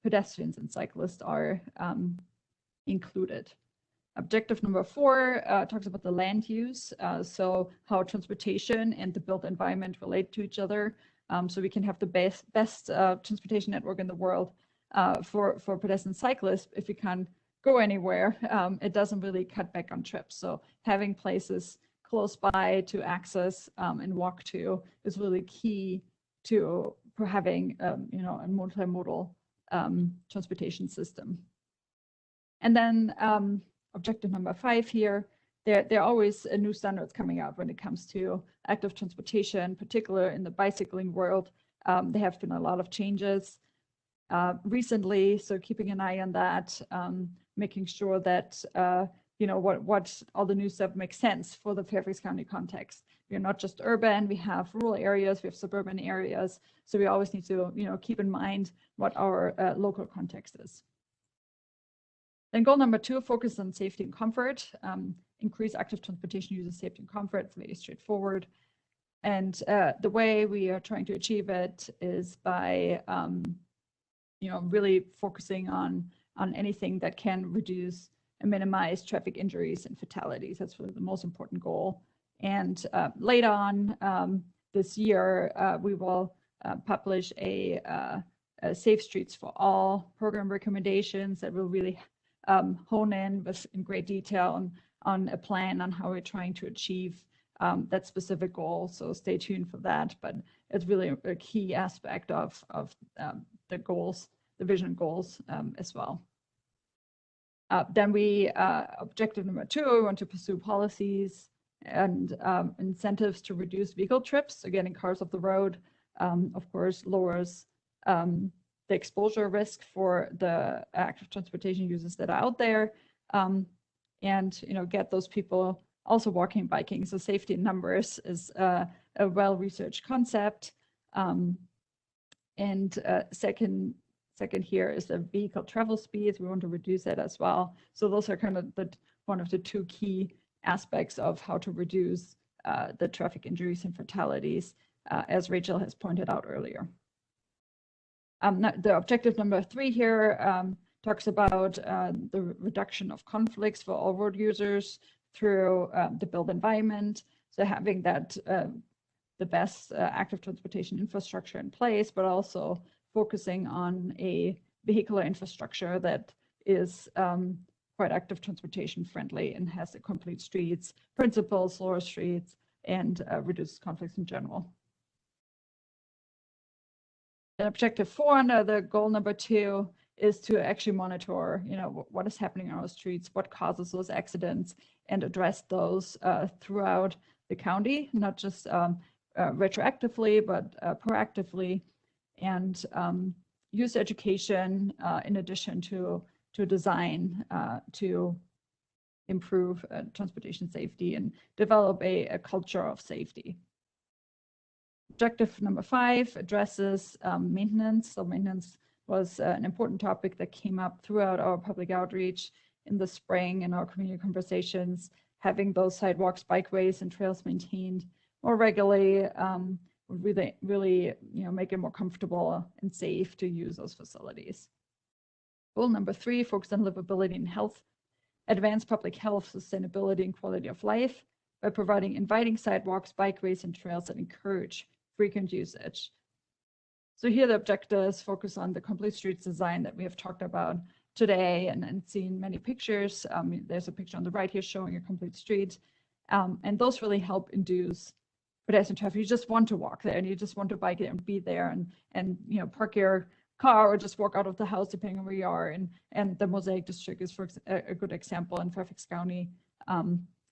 pedestrians and cyclists are included. Objective number 4 talks about the land use, so how transportation and the built environment relate to each other, so we can have the best transportation network in the world for pedestrians and cyclists. If we can't go anywhere, it doesn't really cut back on trips. So having places close by to access and walk to is really key for having a multimodal transportation system. And then objective number 5 here, there are always new standards coming out when it comes to active transportation, particularly in the bicycling world. There have been a lot of changes recently, so keeping an eye on that, making sure that what all the new stuff makes sense for the Fairfax County context. We're not just urban, we have rural areas, we have suburban areas, so we always need to keep in mind what our local context is. Then goal number 2, focus on safety and comfort. Increase active transportation uses safety and comfort. It's very straightforward. And the way we are trying to achieve it is by really focusing on anything that can reduce and minimize traffic injuries and fatalities. That's really the most important goal. And later on this year, we will publish a Safe Streets for All program recommendations that will really hone in great detail on a plan on how we're trying to achieve that specific goal. So stay tuned for that. But it's really a key aspect of the goals, the vision goals as well. Then objective number 2, we want to pursue policies and incentives to reduce vehicle trips. So getting cars off the road, of course, lowers the exposure risk for the active transportation users that are out there, and get those people also walking and biking. So safety in numbers is a well-researched concept. And second here is the vehicle travel speeds. We want to reduce that as well. So those are kind of one of the 2 key aspects of how to reduce the traffic injuries and fatalities, as Rachel has pointed out earlier. The objective number 3 here talks about the reduction of conflicts for all road users through the built environment. So having that the best active transportation infrastructure in place, but also focusing on a vehicular infrastructure that is quite active transportation friendly and has the complete streets principles, slower streets, and reduces conflicts in general. And objective 4 under the goal number 2 is to actually monitor, what is happening on our streets, what causes those accidents, and address those throughout the county, not just retroactively, but proactively, and use education in addition to design to improve transportation safety and develop a culture of safety. Objective number 5 addresses maintenance. So maintenance was an important topic that came up throughout our public outreach in the spring in our community conversations. Having those sidewalks, bikeways, and trails maintained more regularly would really make it more comfortable and safe to use those facilities. Goal number 3, focus on livability and health, advance public health, sustainability, and quality of life by providing inviting sidewalks, bikeways, and trails that encourage frequent usage. So here the objectives focus on the complete streets design that we have talked about today and seen many pictures. There's a picture on the right here showing a complete street. And those really help induce pedestrian traffic. You just want to walk there and you just want to bike there and be there and park your car or just walk out of the house depending on where you are. And the Mosaic District is a good example in Fairfax County.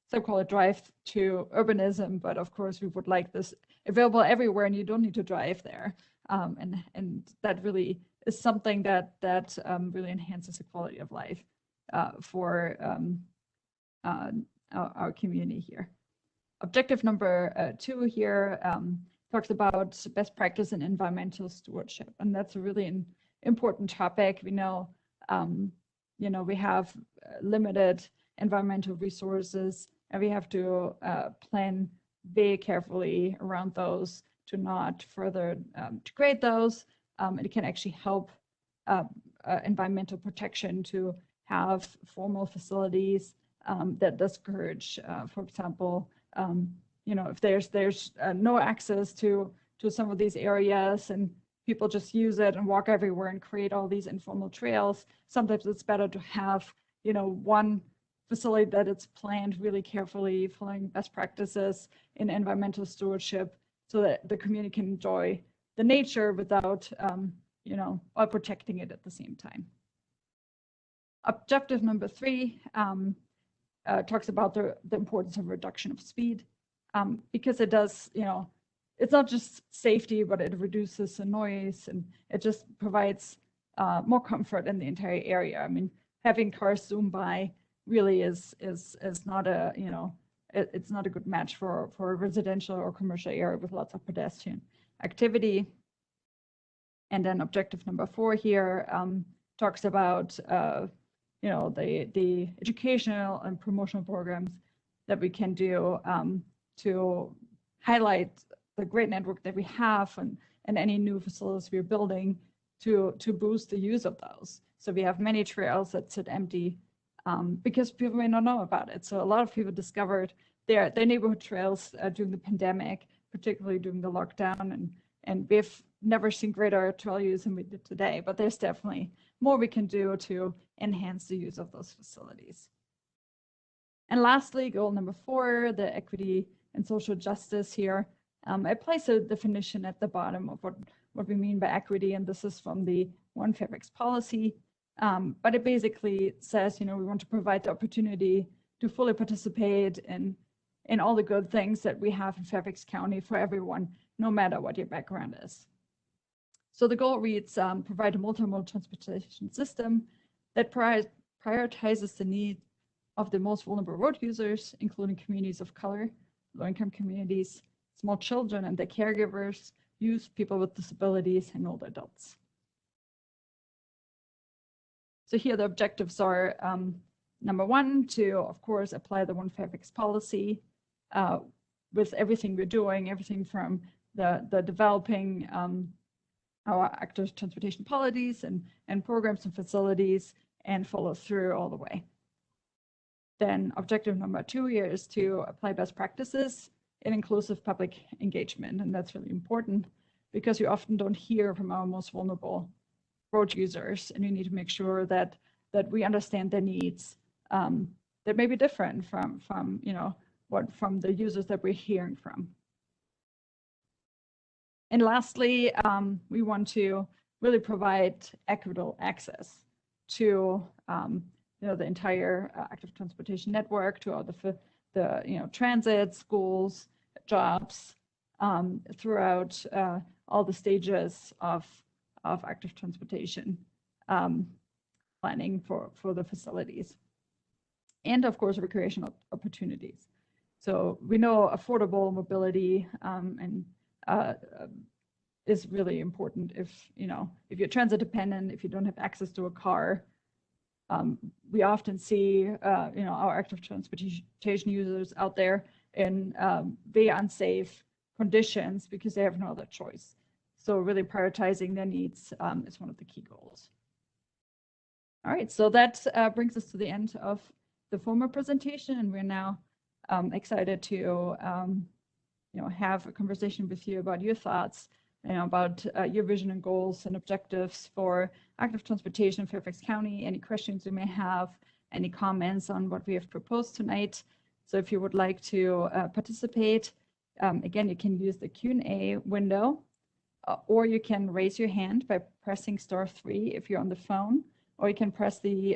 So call it drive to urbanism, but of course we would like this available everywhere and you don't need to drive there. And that really is something that really enhances the quality of life for our community here. Objective number 2 here talks about best practice in environmental stewardship, and that's a really important topic. We know, we have limited environmental resources, and we have to plan very carefully around those to not further degrade those. It can actually help environmental protection to have formal facilities that discourage, for example, if there's no access to some of these areas and people just use it and walk everywhere and create all these informal trails, sometimes it's better to have, one facility that it's planned really carefully, following best practices in environmental stewardship, so that the community can enjoy the nature without, while protecting it at the same time. Objective number 3 talks about the importance of reduction of speed, because it does, it's not just safety, but it reduces the noise and it just provides more comfort in the entire area. I mean, having cars zoom by really is not a, it's not a good match for a residential or commercial area with lots of pedestrian activity. And then objective number 4 here talks about the educational and promotional programs that we can do to highlight the great network that we have and any new facilities we're building to boost the use of those. So we have many trails that sit empty because people may not know about it. So a lot of people discovered their neighborhood trails during the pandemic, particularly during the lockdown, and we've never seen greater trail use than we did today, but there's definitely more we can do to enhance the use of those facilities. And lastly, goal number 4, the equity and social justice here. I place a definition at the bottom of what we mean by equity, and this is from the One Fairfax policy. But it basically says, we want to provide the opportunity to fully participate in all the good things that we have in Fairfax County for everyone, no matter what your background is. So the goal reads, provide a multimodal transportation system that prioritizes the needs of the most vulnerable road users, including communities of color, low-income communities, small children and their caregivers, youth, people with disabilities, and older adults. So here the objectives are, number 1, to, of course, apply the One Fairfax policy with everything we're doing, everything from the developing our active transportation policies and programs and facilities, and follow through all the way. Then objective number 2 here is to apply best practices and inclusive public engagement. And that's really important because we often don't hear from our most vulnerable road users, and we need to make sure that we understand their needs that may be different from from the users that we're hearing from. And lastly, we want to really provide equitable access to the entire active transportation network, to all the transit, schools, jobs, throughout all the stages of active transportation planning for the facilities, and of course recreational opportunities. So we know affordable mobility is really important. If you're transit dependent, if you don't have access to a car, we often see our active transportation users out there in very unsafe conditions because they have no other choice. So really prioritizing their needs is one of the key goals. All right, so that brings us to the end of the formal presentation, and we're now excited to have a conversation with you about your thoughts, about your vision and goals and objectives for active transportation in Fairfax County, any questions you may have, any comments on what we have proposed tonight. So if you would like to participate, again, you can use the Q&A window, or you can raise your hand by pressing *3 if you're on the phone, or you can press the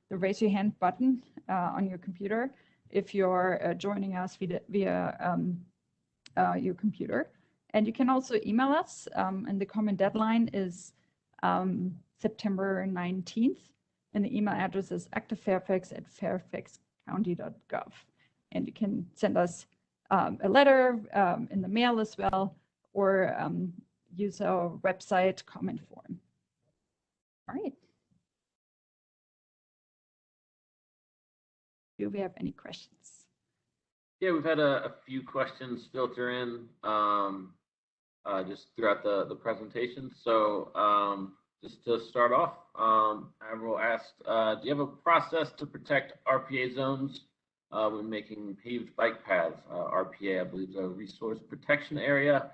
raise your hand button on your computer if you're joining us via your computer. And you can also email us, and the comment deadline is September 19th, and the email address is ActiveFairfax@fairfaxcounty.gov. And you can send us a letter in the mail as well, or use our website comment form. All right. Do we have any questions? Yeah, we've had a few questions filter in just throughout the presentation. So just to start off, Avril asked, do you have a process to protect RPA zones when making paved bike paths? RPA, I believe, is a resource protection area.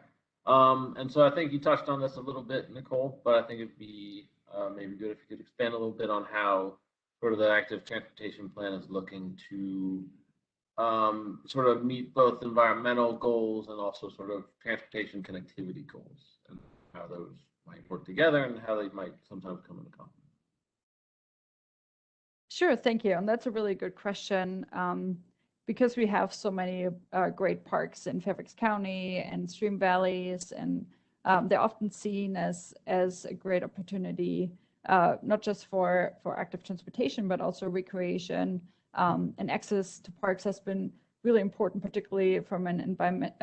And so I think you touched on this a little bit, Nicole, but I think it'd be maybe good if you could expand a little bit on how sort of the active transportation plan is looking to sort of meet both environmental goals and also sort of transportation connectivity goals, and how those might work together and how they might sometimes come into conflict. Sure, thank you. And that's a really good question, because we have so many great parks in Fairfax County and stream valleys, and they're often seen as a great opportunity, not just for active transportation, but also recreation. And access to parks has been really important, particularly from an environment,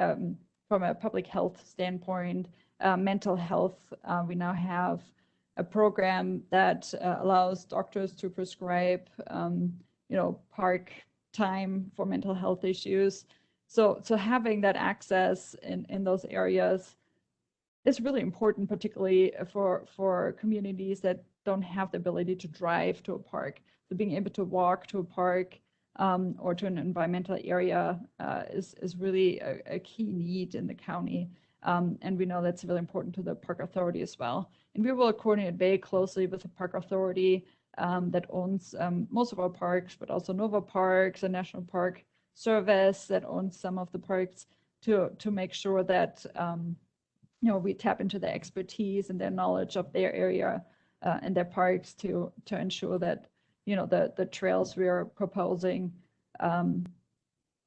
from a public health standpoint, mental health. We now have a program that allows doctors to prescribe, park time for mental health issues. So having that access in those areas is really important, particularly for communities that don't have the ability to drive to a park. So being able to walk to a park or to an environmental area is really a key need in the county. And we know that's really important to the Park Authority as well. And we will coordinate very closely with the Park Authority that owns most of our parks, but also Nova Parks, a National Park Service that owns some of the parks, to make sure that we tap into their expertise and their knowledge of their area and their parks to ensure that the trails we are proposing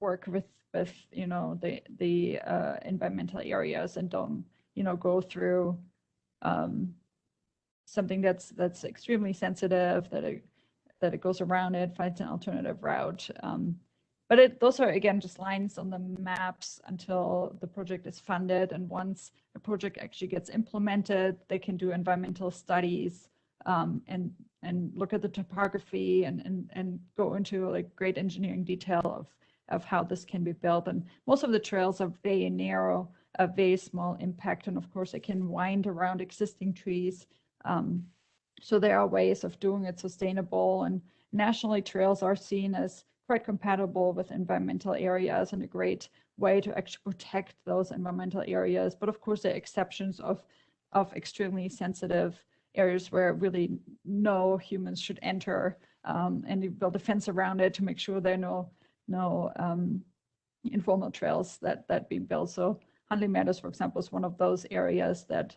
work with the environmental areas and don't go through something that's extremely sensitive, that it goes around it, finds an alternative route. But those are, again, just lines on the maps until the project is funded. And once the project actually gets implemented, they can do environmental studies and look at the topography and go into like great engineering detail of how this can be built. And most of the trails are very narrow, a very small impact. And of course, it can wind around existing trees. So there are ways of doing it sustainable. And nationally, trails are seen as quite compatible with environmental areas and a great way to actually protect those environmental areas. But of course, there are exceptions of extremely sensitive areas where really no humans should enter, and you build a fence around it to make sure there are no informal trails that be built. So Huntley Meadows, for example, is one of those areas that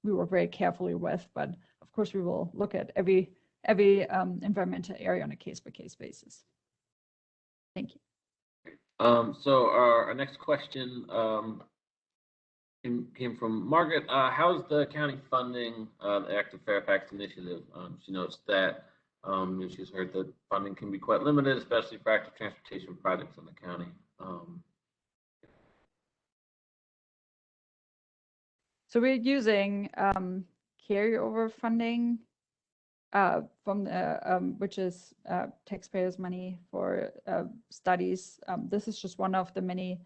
we work very carefully with. But of course, we will look at every environmental area on a case-by-case basis. Thank you. So our next question came from Margaret. How's the county funding the ActiveFairfax initiative? She notes that she's heard that funding can be quite limited, especially for active transportation projects in the county. So we're using carryover funding from the which is taxpayers' money for studies. This is just one of the many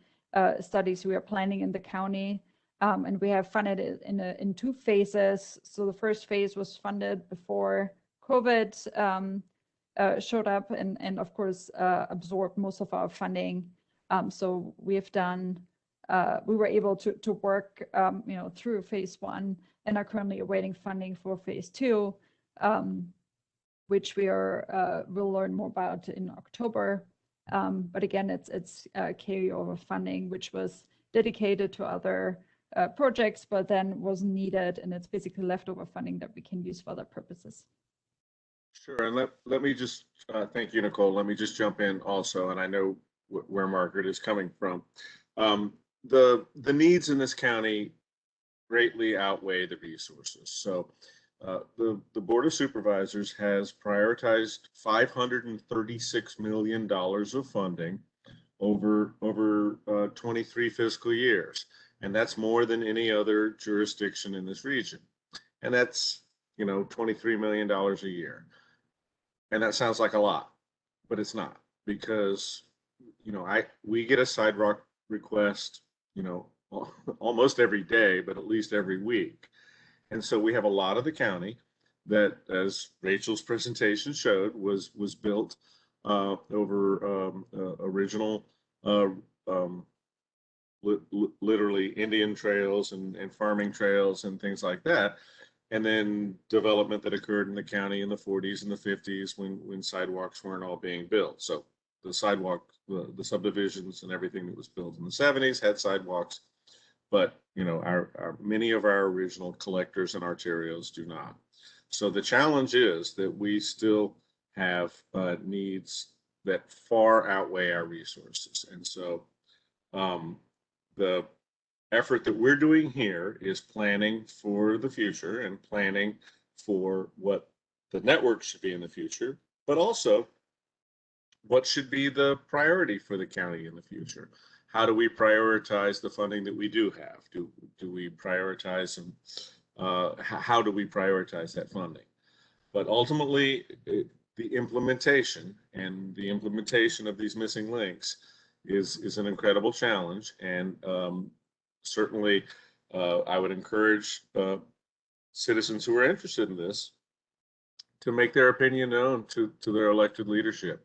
studies we are planning in the county, and we have funded it in two phases. So the first phase was funded before COVID showed up, and of course absorbed most of our funding. So we have done. We were able to work, through phase one, and are currently awaiting funding for phase two, which we'll learn more about in October. But again, it's carryover funding, which was dedicated to other projects, but then wasn't needed, and it's basically leftover funding that we can use for other purposes. Sure, and let me just thank you, Nicole. Let me just jump in also, and I know where Margaret is coming from. The needs in this county greatly outweigh the resources. So the Board of Supervisors has prioritized $536 million of funding over 23 fiscal years. And that's more than any other jurisdiction in this region. And that's, $23 million a year. And that sounds like a lot, but it's not, because, we get a sidewalk request, almost every day, but at least every week. And so we have a lot of the county that, as Rachel's presentation showed, was built over original, literally Indian trails and farming trails and things like that. And then development that occurred in the county in the 40s and the 50s when sidewalks weren't all being built. So the the subdivisions and everything that was built in the 70s had sidewalks, but many of our original collectors and arterials do not. So the challenge is that we still have needs that far outweigh our resources. And so the effort that we're doing here is planning for the future and planning for what the network should be in the future, but also what should be the priority for the county in the future. How do we prioritize the funding that we do have? Do we prioritize, and how do we prioritize that funding? But ultimately, the implementation of these missing links is an incredible challenge. And certainly, I would encourage citizens who are interested in this to make their opinion known to their elected leadership.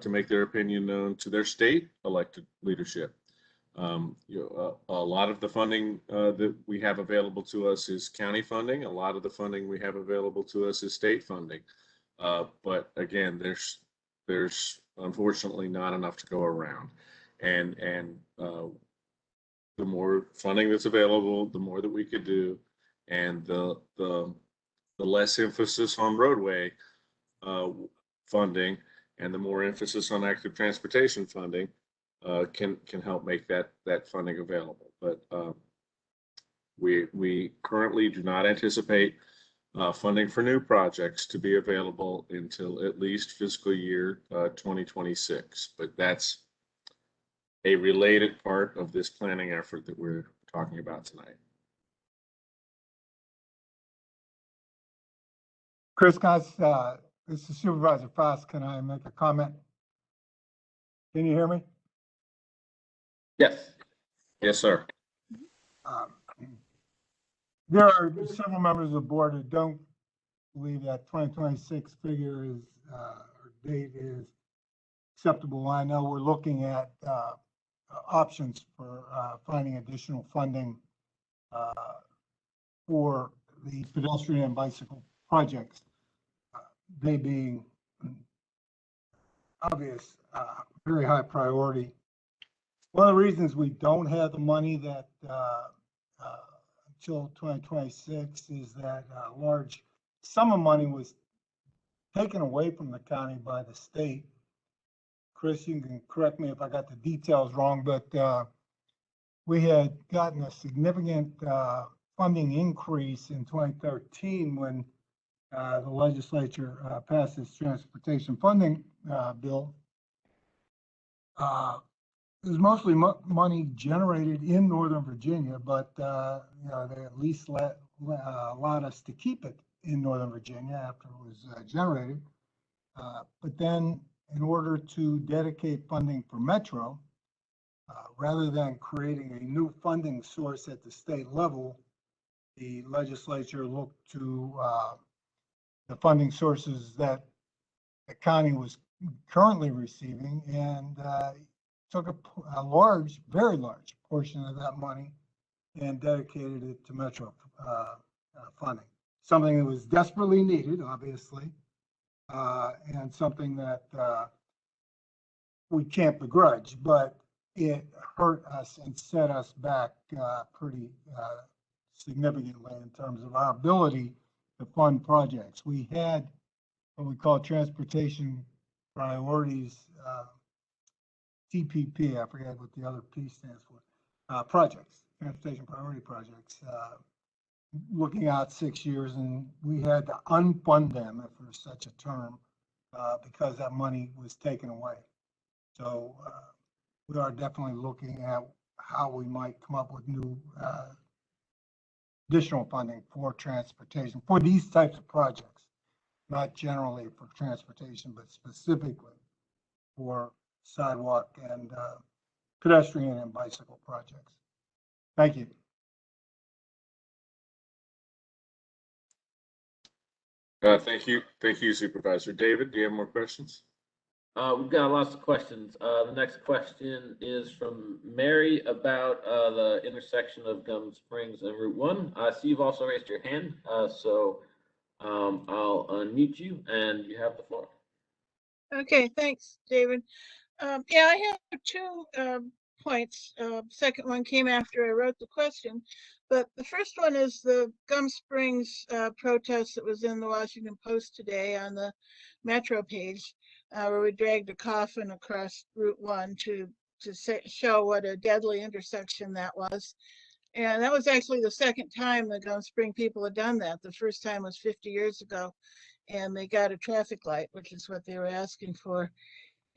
To make their opinion known to their state elected leadership. A lot of the funding that we have available to us is county funding. A lot of the funding we have available to us is state funding. But again, there's unfortunately not enough to go around. And the more funding that's available, the more that we could do, and the less emphasis on roadway funding, and the more emphasis on active transportation funding can help make that funding available. But we currently do not anticipate funding for new projects to be available until at least fiscal year 2026. But that's a related part of this planning effort that we're talking about tonight. Chris, guys, this is Supervisor Frost. Can I make a comment? Can you hear me? Yes. Yes, sir. There are several members of the board who don't believe that 2026 figure is or date is acceptable. I know we're looking at options for finding additional funding for the pedestrian and bicycle projects, they being obvious, very high priority. One of the reasons we don't have the money that until 2026 is that a large sum of money was taken away from the county by the state. Chris, you can correct me if I got the details wrong, but we had gotten a significant funding increase in 2013 when the legislature passed its transportation funding bill. It was mostly money generated in Northern Virginia, but you know, they at least allowed us to keep it in Northern Virginia after it was generated. But then, in order to dedicate funding for Metro, rather than creating a new funding source at the state level, the legislature looked to the funding sources that the county was currently receiving and took a large, very large portion of that money and dedicated it to Metro funding. Something that was desperately needed, obviously, and something that we can't begrudge, but it hurt us and set us back pretty significantly in terms of our ability to fund projects. We had what we call transportation priorities, TPP, I forget what the other P stands for, projects, transportation priority projects, looking out 6 years, and we had to unfund them, if there's such a term, because that money was taken away. So we are definitely looking at how we might come up with new additional funding for transportation for these types of projects, not generally for transportation, but specifically for sidewalk and pedestrian and bicycle projects. Thank you. Thank you, Supervisor. David, do you have more questions? We've got lots of questions. The next question is from Mary about the intersection of Gum Springs and Route 1. I see you've also raised your hand, so I'll unmute you and you have the floor. Okay, thanks, David. Yeah, I have 2 points. Second one came after I wrote the question, but the first one is the Gum Springs protest that was in the Washington Post today on the Metro page, where we dragged a coffin across Route 1 to show what a deadly intersection that was. And that was actually the second time the Gum Spring people had done that. The first time was 50 years ago, and they got a traffic light, which is what they were asking for.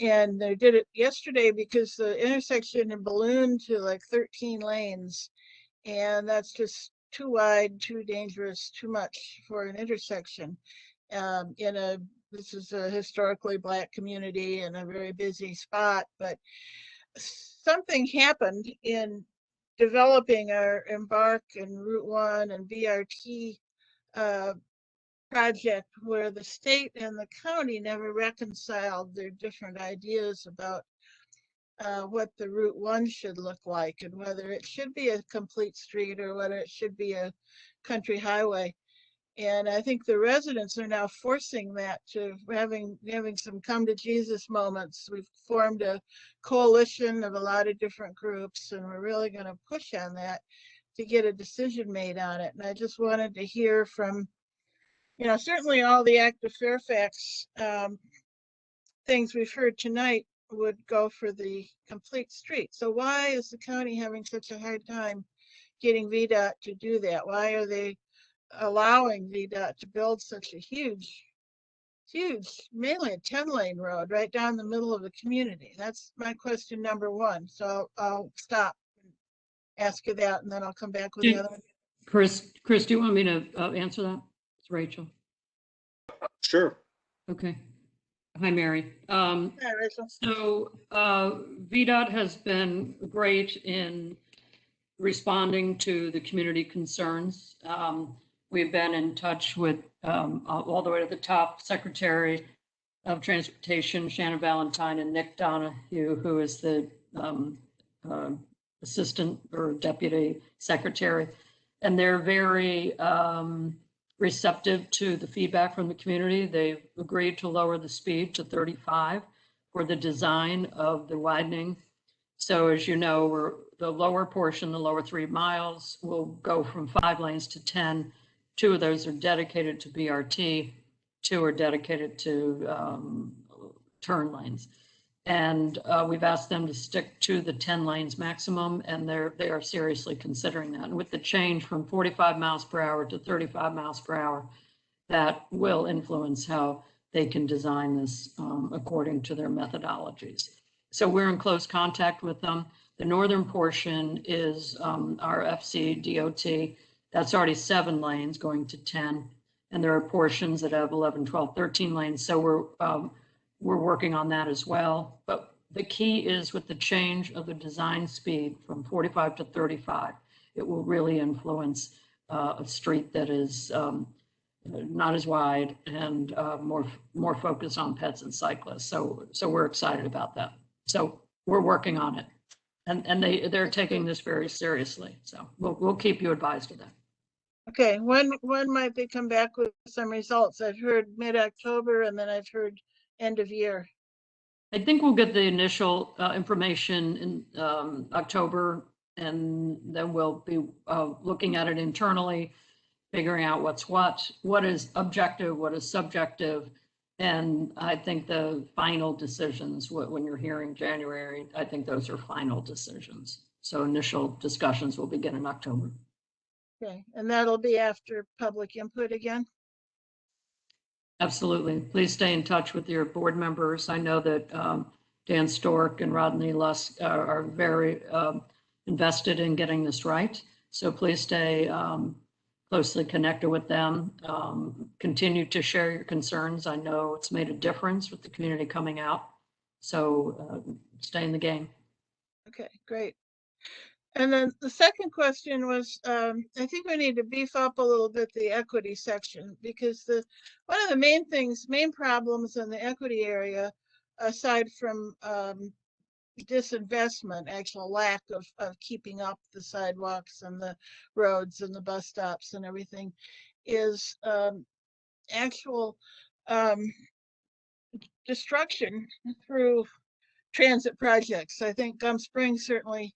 And they did it yesterday because the intersection had ballooned to like 13 lanes, and that's just too wide, too dangerous, too much for an intersection. This is a historically Black community and a very busy spot, but something happened in developing our Embark and Route 1 and BRT project where the state and the county never reconciled their different ideas about what the Route 1 should look like and whether it should be a complete street or whether it should be a country highway. And I think the residents are now forcing that to having some come to Jesus moments. We've formed a coalition of a lot of different groups, and we're really going to push on that to get a decision made on it. And I just wanted to hear from, certainly all the ActiveFairfax things we've heard tonight would go for the complete street. So why is the county having such a hard time getting VDOT to do that? Why are they allowing VDOT to build such a huge, mainly a 10-lane road right down the middle of the community? That's my question number 1. So I'll stop and ask you that, and then I'll come back with the other one. Chris, do you want me to answer that? It's Rachel. Sure. Okay. Hi, Mary. Hi, Rachel. So VDOT has been great in responding to the community concerns. We've been in touch with all the way to the top, Secretary of Transportation, Shannon Valentine, and Nick Donahue, who is the assistant or deputy secretary. And they're very receptive to the feedback from the community. They've agreed to lower the speed to 35 for the design of the widening. So as you know, the lower portion, the lower 3 miles, will go from 5 lanes to 10. 2 of those are dedicated to BRT, 2 are dedicated to turn lanes. And we've asked them to stick to the 10 lanes maximum, and they are seriously considering that. And with the change from 45 miles per hour to 35 miles per hour, that will influence how they can design this according to their methodologies. So we're in close contact with them. The northern portion is our FC DOT. That's already 7 lanes going to 10. And there are portions that have 11, 12, 13 lanes. So we're working on that as well. But the key is with the change of the design speed from 45 to 35, it will really influence a street that is not as wide and more focused on pets and cyclists. So we're excited about that. So we're working on it, and they're taking this very seriously. So we'll keep you advised of that. Okay, when might they come back with some results? I've heard mid-October, and then I've heard end of year. I think we'll get the initial information in October, and then we'll be looking at it internally, figuring out what is objective, what is subjective. And I think the final decisions, when you're hearing January, I think those are final decisions. So initial discussions will begin in October. Okay, and that'll be after public input again? Absolutely. Please stay in touch with your board members. I know that Dan Stork and Rodney Lusk are very invested in getting this right. So please stay closely connected with them. Continue to share your concerns. I know it's made a difference with the community coming out. So stay in the game. Okay, great. And then the second question was, I think we need to beef up a little bit the equity section, because one of the main problems in the equity area, aside from disinvestment, actual lack of keeping up the sidewalks and the roads and the bus stops and everything, is actual destruction through transit projects. I think Gum Springs certainly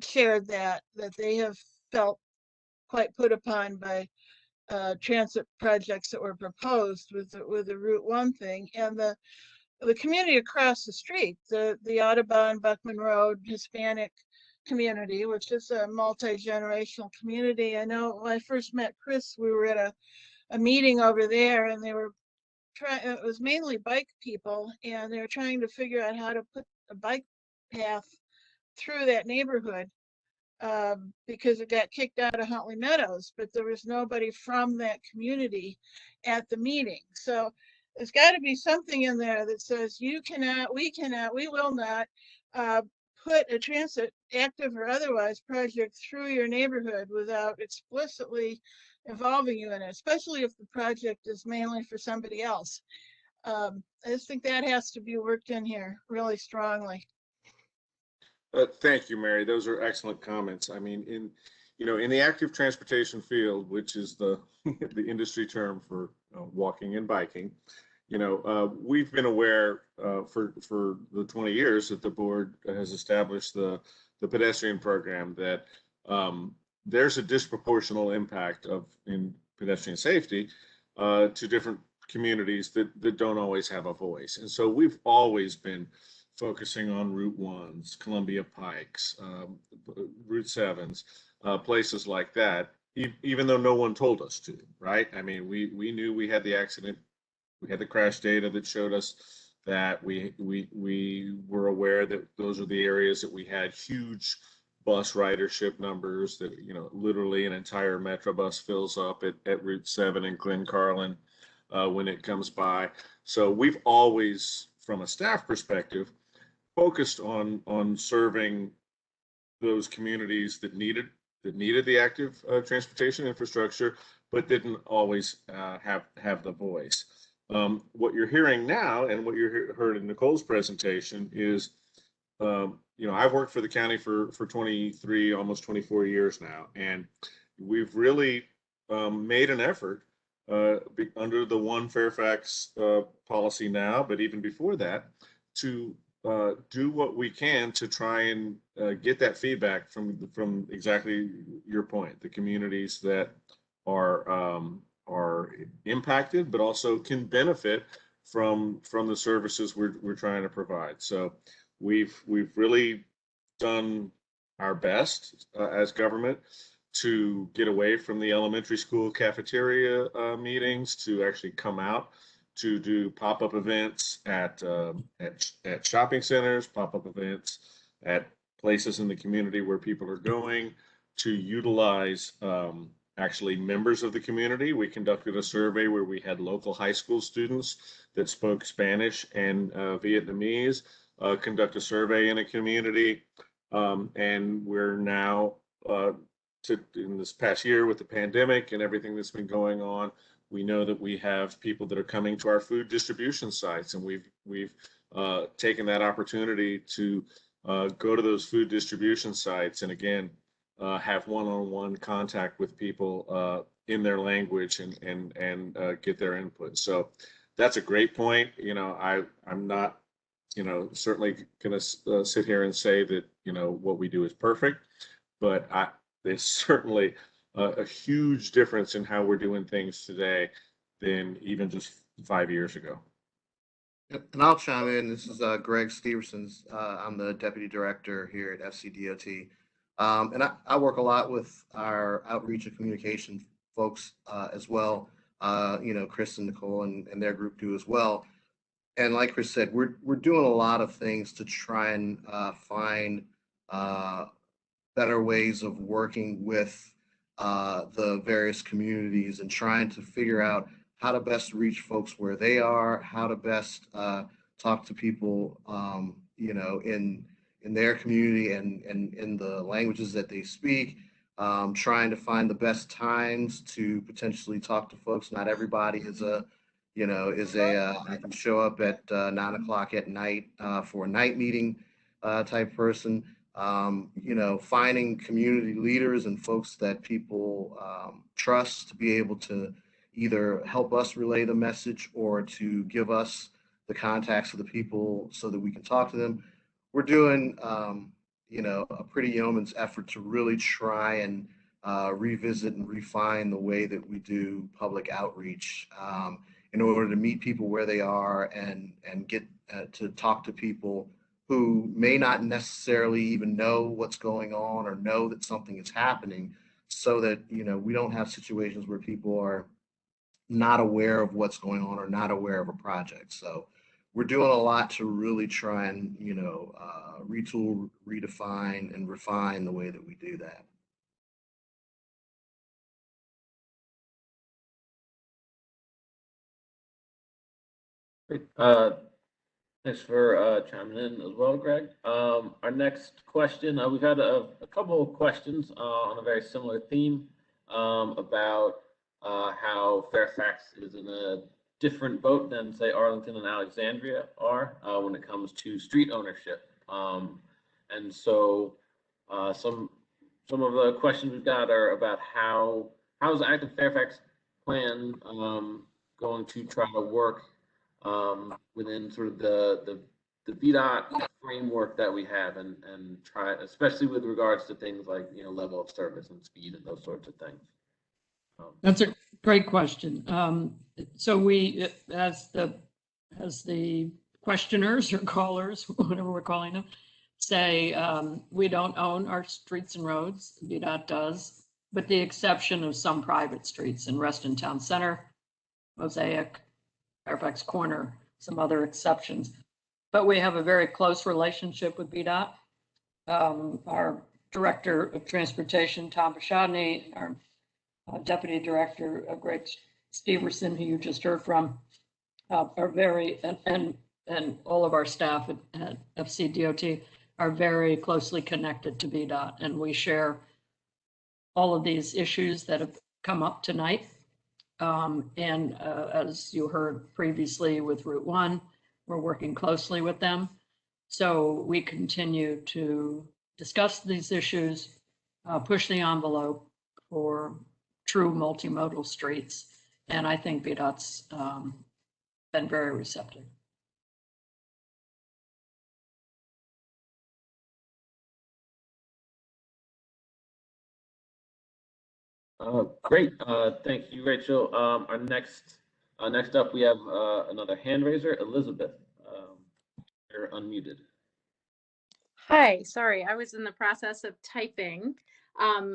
shared that they have felt quite put upon by transit projects that were proposed with the Route 1 thing, and the community across the street, the Audubon Buckman Road Hispanic community, which is a multi-generational community. I know when I first met Chris, we were at a meeting over there, and they were it was mainly bike people, and they were trying to figure out how to put a bike path through that neighborhood because it got kicked out of Huntley Meadows, but there was nobody from that community at the meeting. So there's got to be something in there that says we will not put a transit, active or otherwise, project through your neighborhood without explicitly involving you in it, especially if the project is mainly for somebody else. I just think that has to be worked in here really strongly. Thank you, Mary. Those are excellent comments. I mean, in the active transportation field, which is the the industry term for walking and biking, we've been aware for the 20 years that the board has established the pedestrian program that there's a disproportional impact in pedestrian safety to different communities that don't always have a voice. And so we've always been focusing on Route 1s, Columbia Pikes, Route 7s, places like that, even though no one told us to, right? I mean, we knew we had the accident, we had the crash data that showed us that we were aware that those are the areas that we had huge bus ridership numbers, that literally an entire Metro bus fills up at Route 7 in Glen Carlin when it comes by. So we've always, from a staff perspective, focused on serving those communities that needed the active transportation infrastructure, but didn't always have the voice. What you're hearing now, and what you heard in Nicole's presentation, is I've worked for the county for 23, almost 24 years now, and we've really made an effort under the One Fairfax policy now, but even before that, to do what we can to try and get that feedback from exactly your point, the communities that are impacted, but also can benefit from the services we're trying to provide. So we've really done our best as government to get away from the elementary school cafeteria meetings, to actually come out to do pop-up events at shopping centers, pop-up events at places in the community where people are going, to utilize actually members of the community. We conducted a survey where we had local high school students that spoke Spanish and Vietnamese conduct a survey in a community. And we're now, in this past year with the pandemic and everything that's been going on, we know that we have people that are coming to our food distribution sites, and we've taken that opportunity to go to those food distribution sites and again have one-on-one contact with people in their language and get their input. So that's a great point. I'm not certainly going to sit here and say that what we do is perfect, but there's certainly a huge difference in how we're doing things today than even just 5 years ago. And I'll chime in. This is Greg Stevenson's. I'm the deputy director here at FCDOT. And I work a lot with our outreach and communication folks as well. Chris and Nicole and their group do as well. And like Chris said, we're doing a lot of things to try and find better ways of working with the various communities and trying to figure out how to best reach folks where they are, how to best talk to people, in their community and in the languages that they speak, trying to find the best times to potentially talk to folks. Not everybody I can show up at 9 o'clock at night for a night meeting type person. Finding community leaders and folks that people trust to be able to either help us relay the message or to give us the contacts of the people so that we can talk to them. We're doing, a pretty yeoman's effort to really try and revisit and refine the way that we do public outreach in order to meet people where they are and get to talk to people who may not necessarily even know what's going on or know that something is happening, so that, we don't have situations where people are not aware of what's going on or not aware of a project. So we're doing a lot to really try and, retool, redefine, and refine the way that we do that. Great. Thanks for chiming in as well, Greg. Our next question, we've had a couple of questions on a very similar theme about how Fairfax is in a different boat than, say, Arlington and Alexandria are when it comes to street ownership. And so some of the questions we've got are about how is the ActiveFairfax plan going to try to work within sort of the VDOT framework that we have, and try, especially with regards to things like level of service and speed and those sorts of things. That's a great question. So we, as the questioners or callers, whatever we're calling them, say, we don't own our streets and roads. VDOT does, with the exception of some private streets in Reston Town Center, Mosaic, Fairfax Corner, some other exceptions. But we have a very close relationship with VDOT. Our Director of Transportation, Tom Bashadny, our Deputy Director, Greg Steverson, who you just heard from, are very, and all of our staff at FCDOT are very closely connected to VDOT, and we share all of these issues that have come up tonight. As you heard previously with Route 1, we're working closely with them. So we continue to discuss these issues, push the envelope for true multimodal streets. And I think VDOT's been very receptive. Great. Thank you, Rachel. Our next up, we have another hand raiser, Elizabeth. You're unmuted. Hi, sorry, I was in the process of typing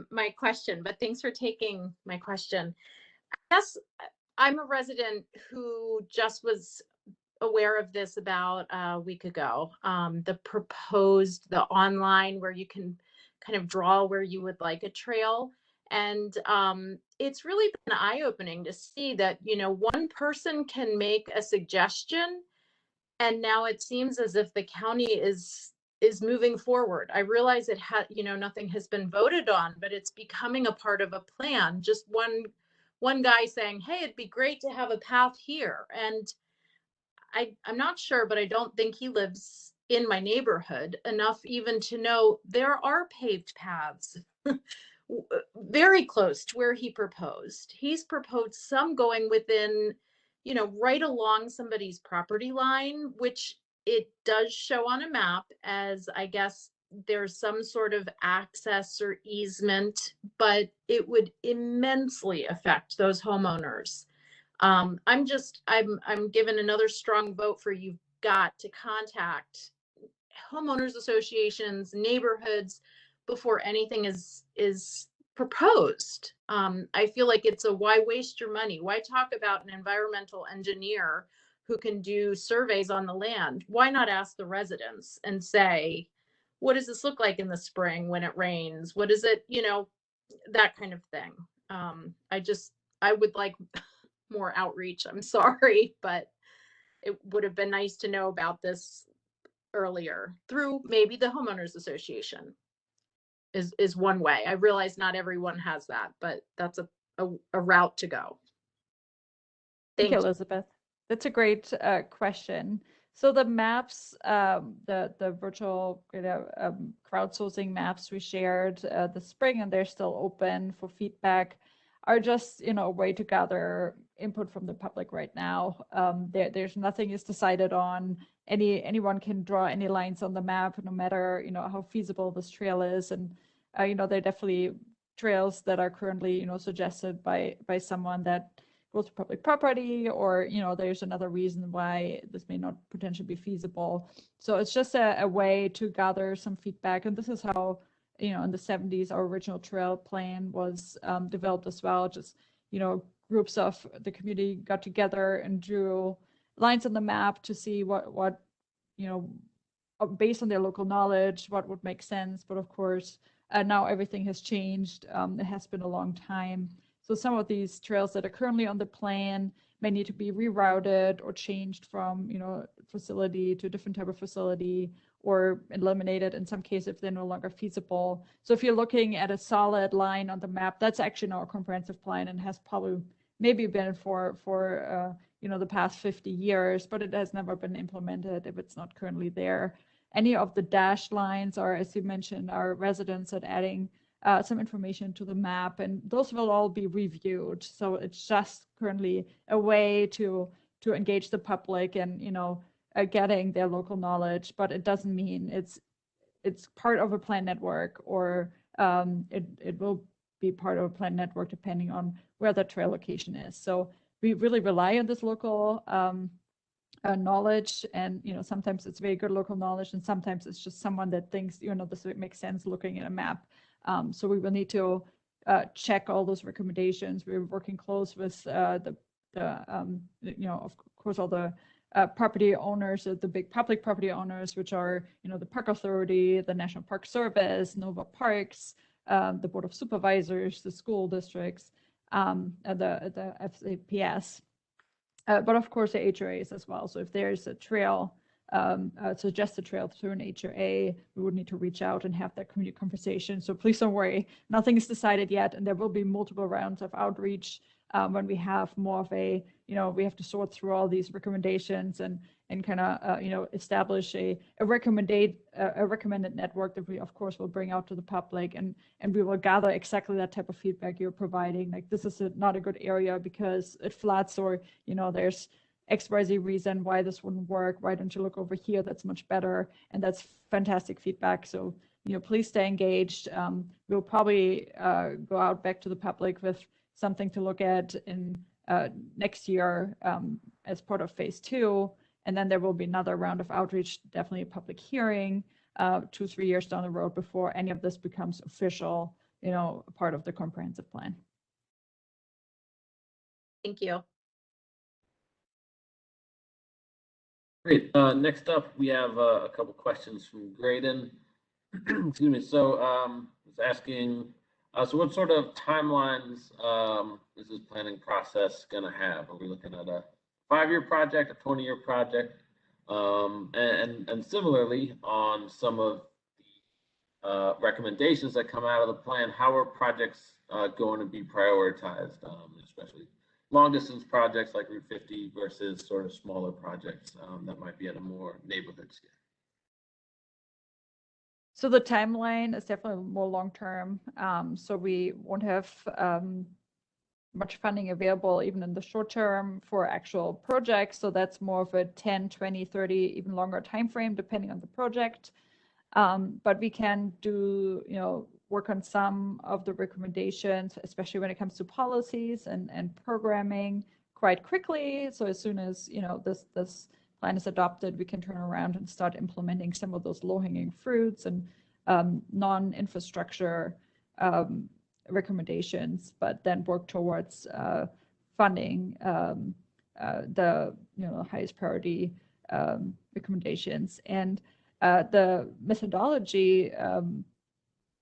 my question, but thanks for taking my question. I guess I'm a resident who just was aware of this about a week ago. The online where you can kind of draw where you would like a trail. And it's really been eye-opening to see that, one person can make a suggestion, and now it seems as if the county is moving forward. I realize it had, nothing has been voted on, but it's becoming a part of a plan. Just one guy saying, hey, it'd be great to have a path here. And I'm not sure, but I don't think he lives in my neighborhood enough even to know there are paved paths very close to where he proposed. He's proposed some going within, right along somebody's property line, which it does show on a map as, I guess, there's some sort of access or easement, but it would immensely affect those homeowners. I'm given another strong vote for you've got to contact homeowners associations, neighborhoods before anything is proposed. I feel like it's why waste your money? Why talk about an environmental engineer who can do surveys on the land? Why not ask the residents and say, what does this look like in the spring when it rains? What is it, that kind of thing. I would like more outreach. I'm sorry, but it would have been nice to know about this earlier through maybe the homeowners association is one way. I realize not everyone has that, but that's a route to go. Thank you, Elizabeth. That's a great question. So the maps, the virtual crowdsourcing maps we shared this spring, and they're still open for feedback, are just a way to gather input from the public right now. There's nothing is decided on. Anyone can draw any lines on the map, no matter how feasible this trail is, and there are definitely trails that are currently suggested by someone that goes to public property, or there's another reason why this may not potentially be feasible. So it's just a way to gather some feedback, and this is how in the 70s our original trail plan was developed as well. Just groups of the community got together and drew lines on the map to see what based on their local knowledge, what would make sense. But of course, now everything has changed. It has been a long time. So some of these trails that are currently on the plan may need to be rerouted or changed from, facility to a different type of facility, or eliminated in some cases if they're no longer feasible. So if you're looking at a solid line on the map, that's actually our comprehensive plan, and has probably maybe been for the past 50 years, but it has never been implemented if it's not currently there. Any of the dashed lines are, as you mentioned, our residents at adding some information to the map, and those will all be reviewed. So it's just currently a way to engage the public and getting their local knowledge, but it doesn't mean it's part of a plan network, or it will be part of a plan network depending on where the trail location is. So we really rely on this local knowledge, and sometimes it's very good local knowledge, and sometimes it's just someone that thinks this makes sense looking at a map. So we will need to check all those recommendations. We're working close with of course, all the property owners, the big public property owners, which are the Park Authority, the National Park Service, Nova Parks, the Board of Supervisors, the school districts, the FAPS, but of course the HOAs as well. So if there's a trail, suggested trail through an HOA, we would need to reach out and have that community conversation. So please don't worry, nothing is decided yet, and there will be multiple rounds of outreach when we have more of a, we have to sort through all these recommendations and kind of, establish a recommended network that we, of course, will bring out to the public, and we will gather exactly that type of feedback you're providing. Like, this is not a good area because it floods, or, there's XYZ reason why this wouldn't work. Why don't you look over here? That's much better. And that's fantastic feedback. So, please stay engaged. We'll probably go out back to the public with something to look at in next year as part of phase 2. And then there will be another round of outreach, definitely a public hearing 2-3 years down the road before any of this becomes official, part of the comprehensive plan. Thank you. Great. Next up, we have a couple questions from Graydon. Excuse me. So it's asking, so what sort of timelines is this planning process going to have? Are we looking at a 5-year project, a 20-year project? And similarly, on some of the recommendations that come out of the plan, how are projects going to be prioritized, especially long distance projects like Route 50 versus sort of smaller projects that might be at a more neighborhood scale? So the timeline is definitely more long-term. So we won't have much funding available even in the short term for actual projects. So that's more of a 10, 20, 30, even longer time frame, depending on the project. But we can do, work on some of the recommendations, especially when it comes to policies and programming, quite quickly. So as soon as, this plan is adopted, we can turn around and start implementing some of those low-hanging fruits and non-infrastructure recommendations, but then work towards funding the highest priority recommendations. And the methodology,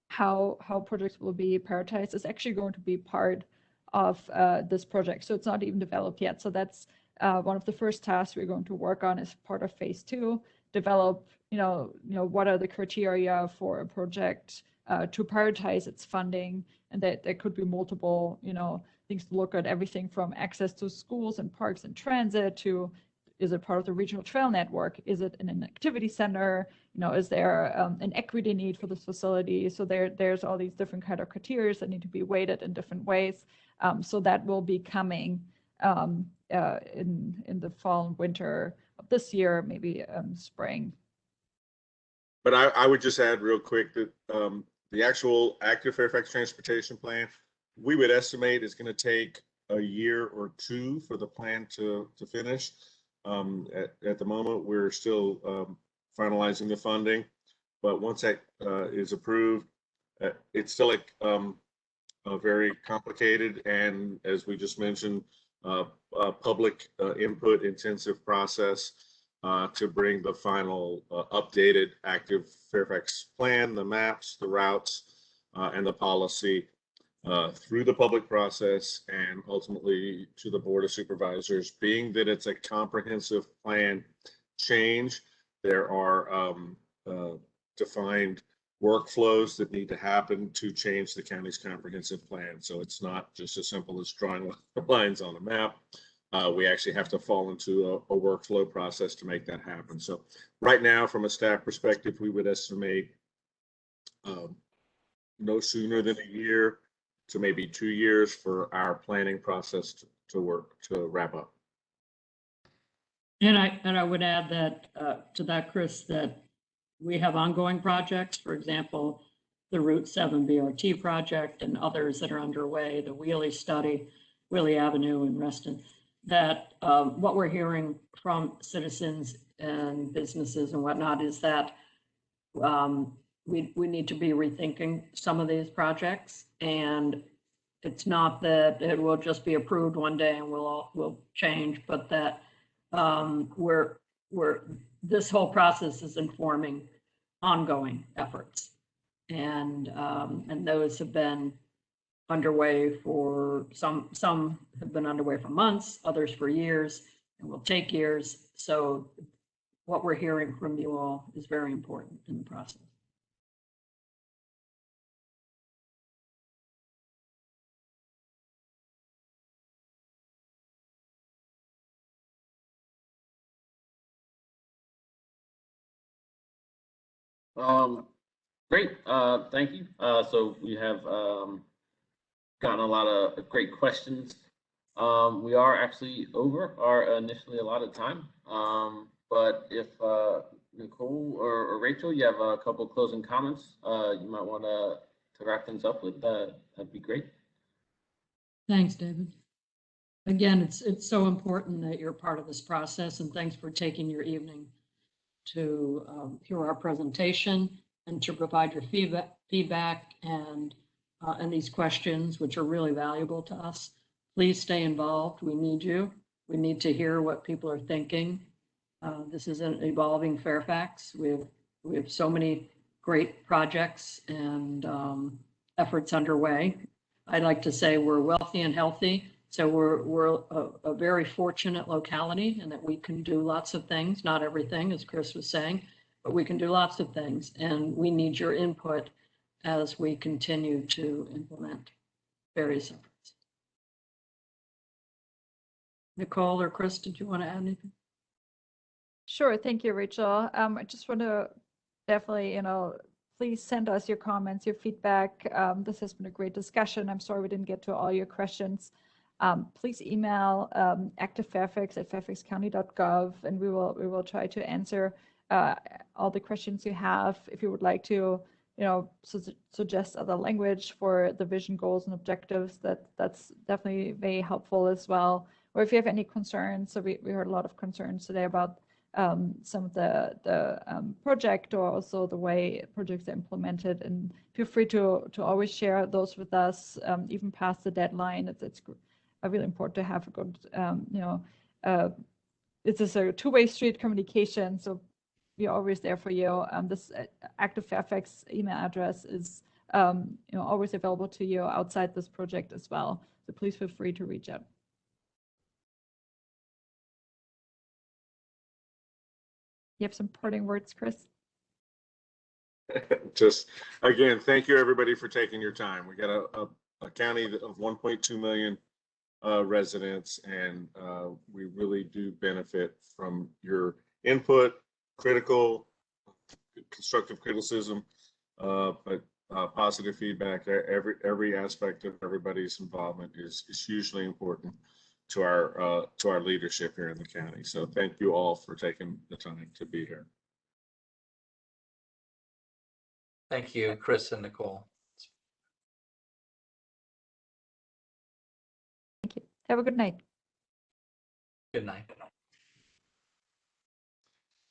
how projects will be prioritized, is actually going to be part of this project. So it's not even developed yet. So that's one of the first tasks we're going to work on as part of phase 2. Develop, what are the criteria for a project to prioritize its funding, and that there could be multiple, things to look at, everything from access to schools and parks and transit to, is it part of the regional trail network? Is it in an activity center? Is there an equity need for this facility? So there's all these different kind of criteria that need to be weighted in different ways. So that will be coming in the fall and winter of this year, maybe spring. But I would just add real quick that the actual active Fairfax transportation plan, we would estimate is going to take a year or 2 for the plan to finish. At the moment, we're still finalizing the funding, but once that is approved, it's still a very complicated and, as we just mentioned, public input intensive process to bring the final updated active Fairfax plan, the maps, the routes, and the policy through the public process and ultimately to the Board of Supervisors. Being that it's a comprehensive plan change, there are defined workflows that need to happen to change the county's comprehensive plan. So it's not just as simple as drawing lines on a map. We actually have to fall into a workflow process to make that happen. So right now, from a staff perspective, we would estimate no sooner than a year to maybe 2 years for our planning process to wrap up. And I would add that to that, Chris, that we have ongoing projects, for example, the Route 7 BRT project and others that are underway, the Wheelie study, Wheelie Avenue in Reston, that what we're hearing from citizens and businesses and whatnot is that we need to be rethinking some of these projects. And it's not that it will just be approved one day and we'll change, but that this whole process is informing ongoing efforts, and those have been underway for some have been underway for months, others for years, and will take years. So what we're hearing from you all is very important in the process. Great, thank you. So we have gotten a lot of great questions. We are actually over our initially allotted time. But if Nicole or Rachel, you have a couple closing comments you might want to wrap things up with, that'd be great. Thanks, David. Again, it's so important that you're part of this process, and thanks for taking your evening to hear our presentation and to provide your feedback and these questions, which are really valuable to us. Please stay involved. We need you. We need to hear what people are thinking. This is an evolving Fairfax. We have so many great projects and efforts underway. I'd like to say we're wealthy and healthy. So we're a very fortunate locality in that we can do lots of things, not everything, as Chris was saying, but we can do lots of things. And we need your input as we continue to implement various efforts. Nicole or Chris, did you want to add anything? Sure. Thank you, Rachel. I just want to definitely, please send us your comments, your feedback. This has been a great discussion. I'm sorry we didn't get to all your questions. Please email ActiveFairfax@fairfaxcounty.gov, and we will try to answer all the questions you have. If you would like to, suggest other language for the vision, goals, and objectives, that's definitely very helpful as well. Or if you have any concerns, so we heard a lot of concerns today about some of the project, or also the way projects are implemented, and feel free to always share those with us, even past the deadline. It's really important to have a good, it's just a two-way street communication. So we're always there for you. This ActiveFairfax email address is, always available to you outside this project as well. So please feel free to reach out. You have some parting words, Chris? Just again, thank you everybody for taking your time. We got a county of 1.2 million residents, and we really do benefit from your input, critical, constructive criticism, but positive feedback. Every aspect of everybody's involvement is hugely important to our leadership here in the county. So thank you all for taking the time to be here. Thank you, Chris and Nicole. Thank you. Have a good night. Good night.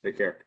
Take care.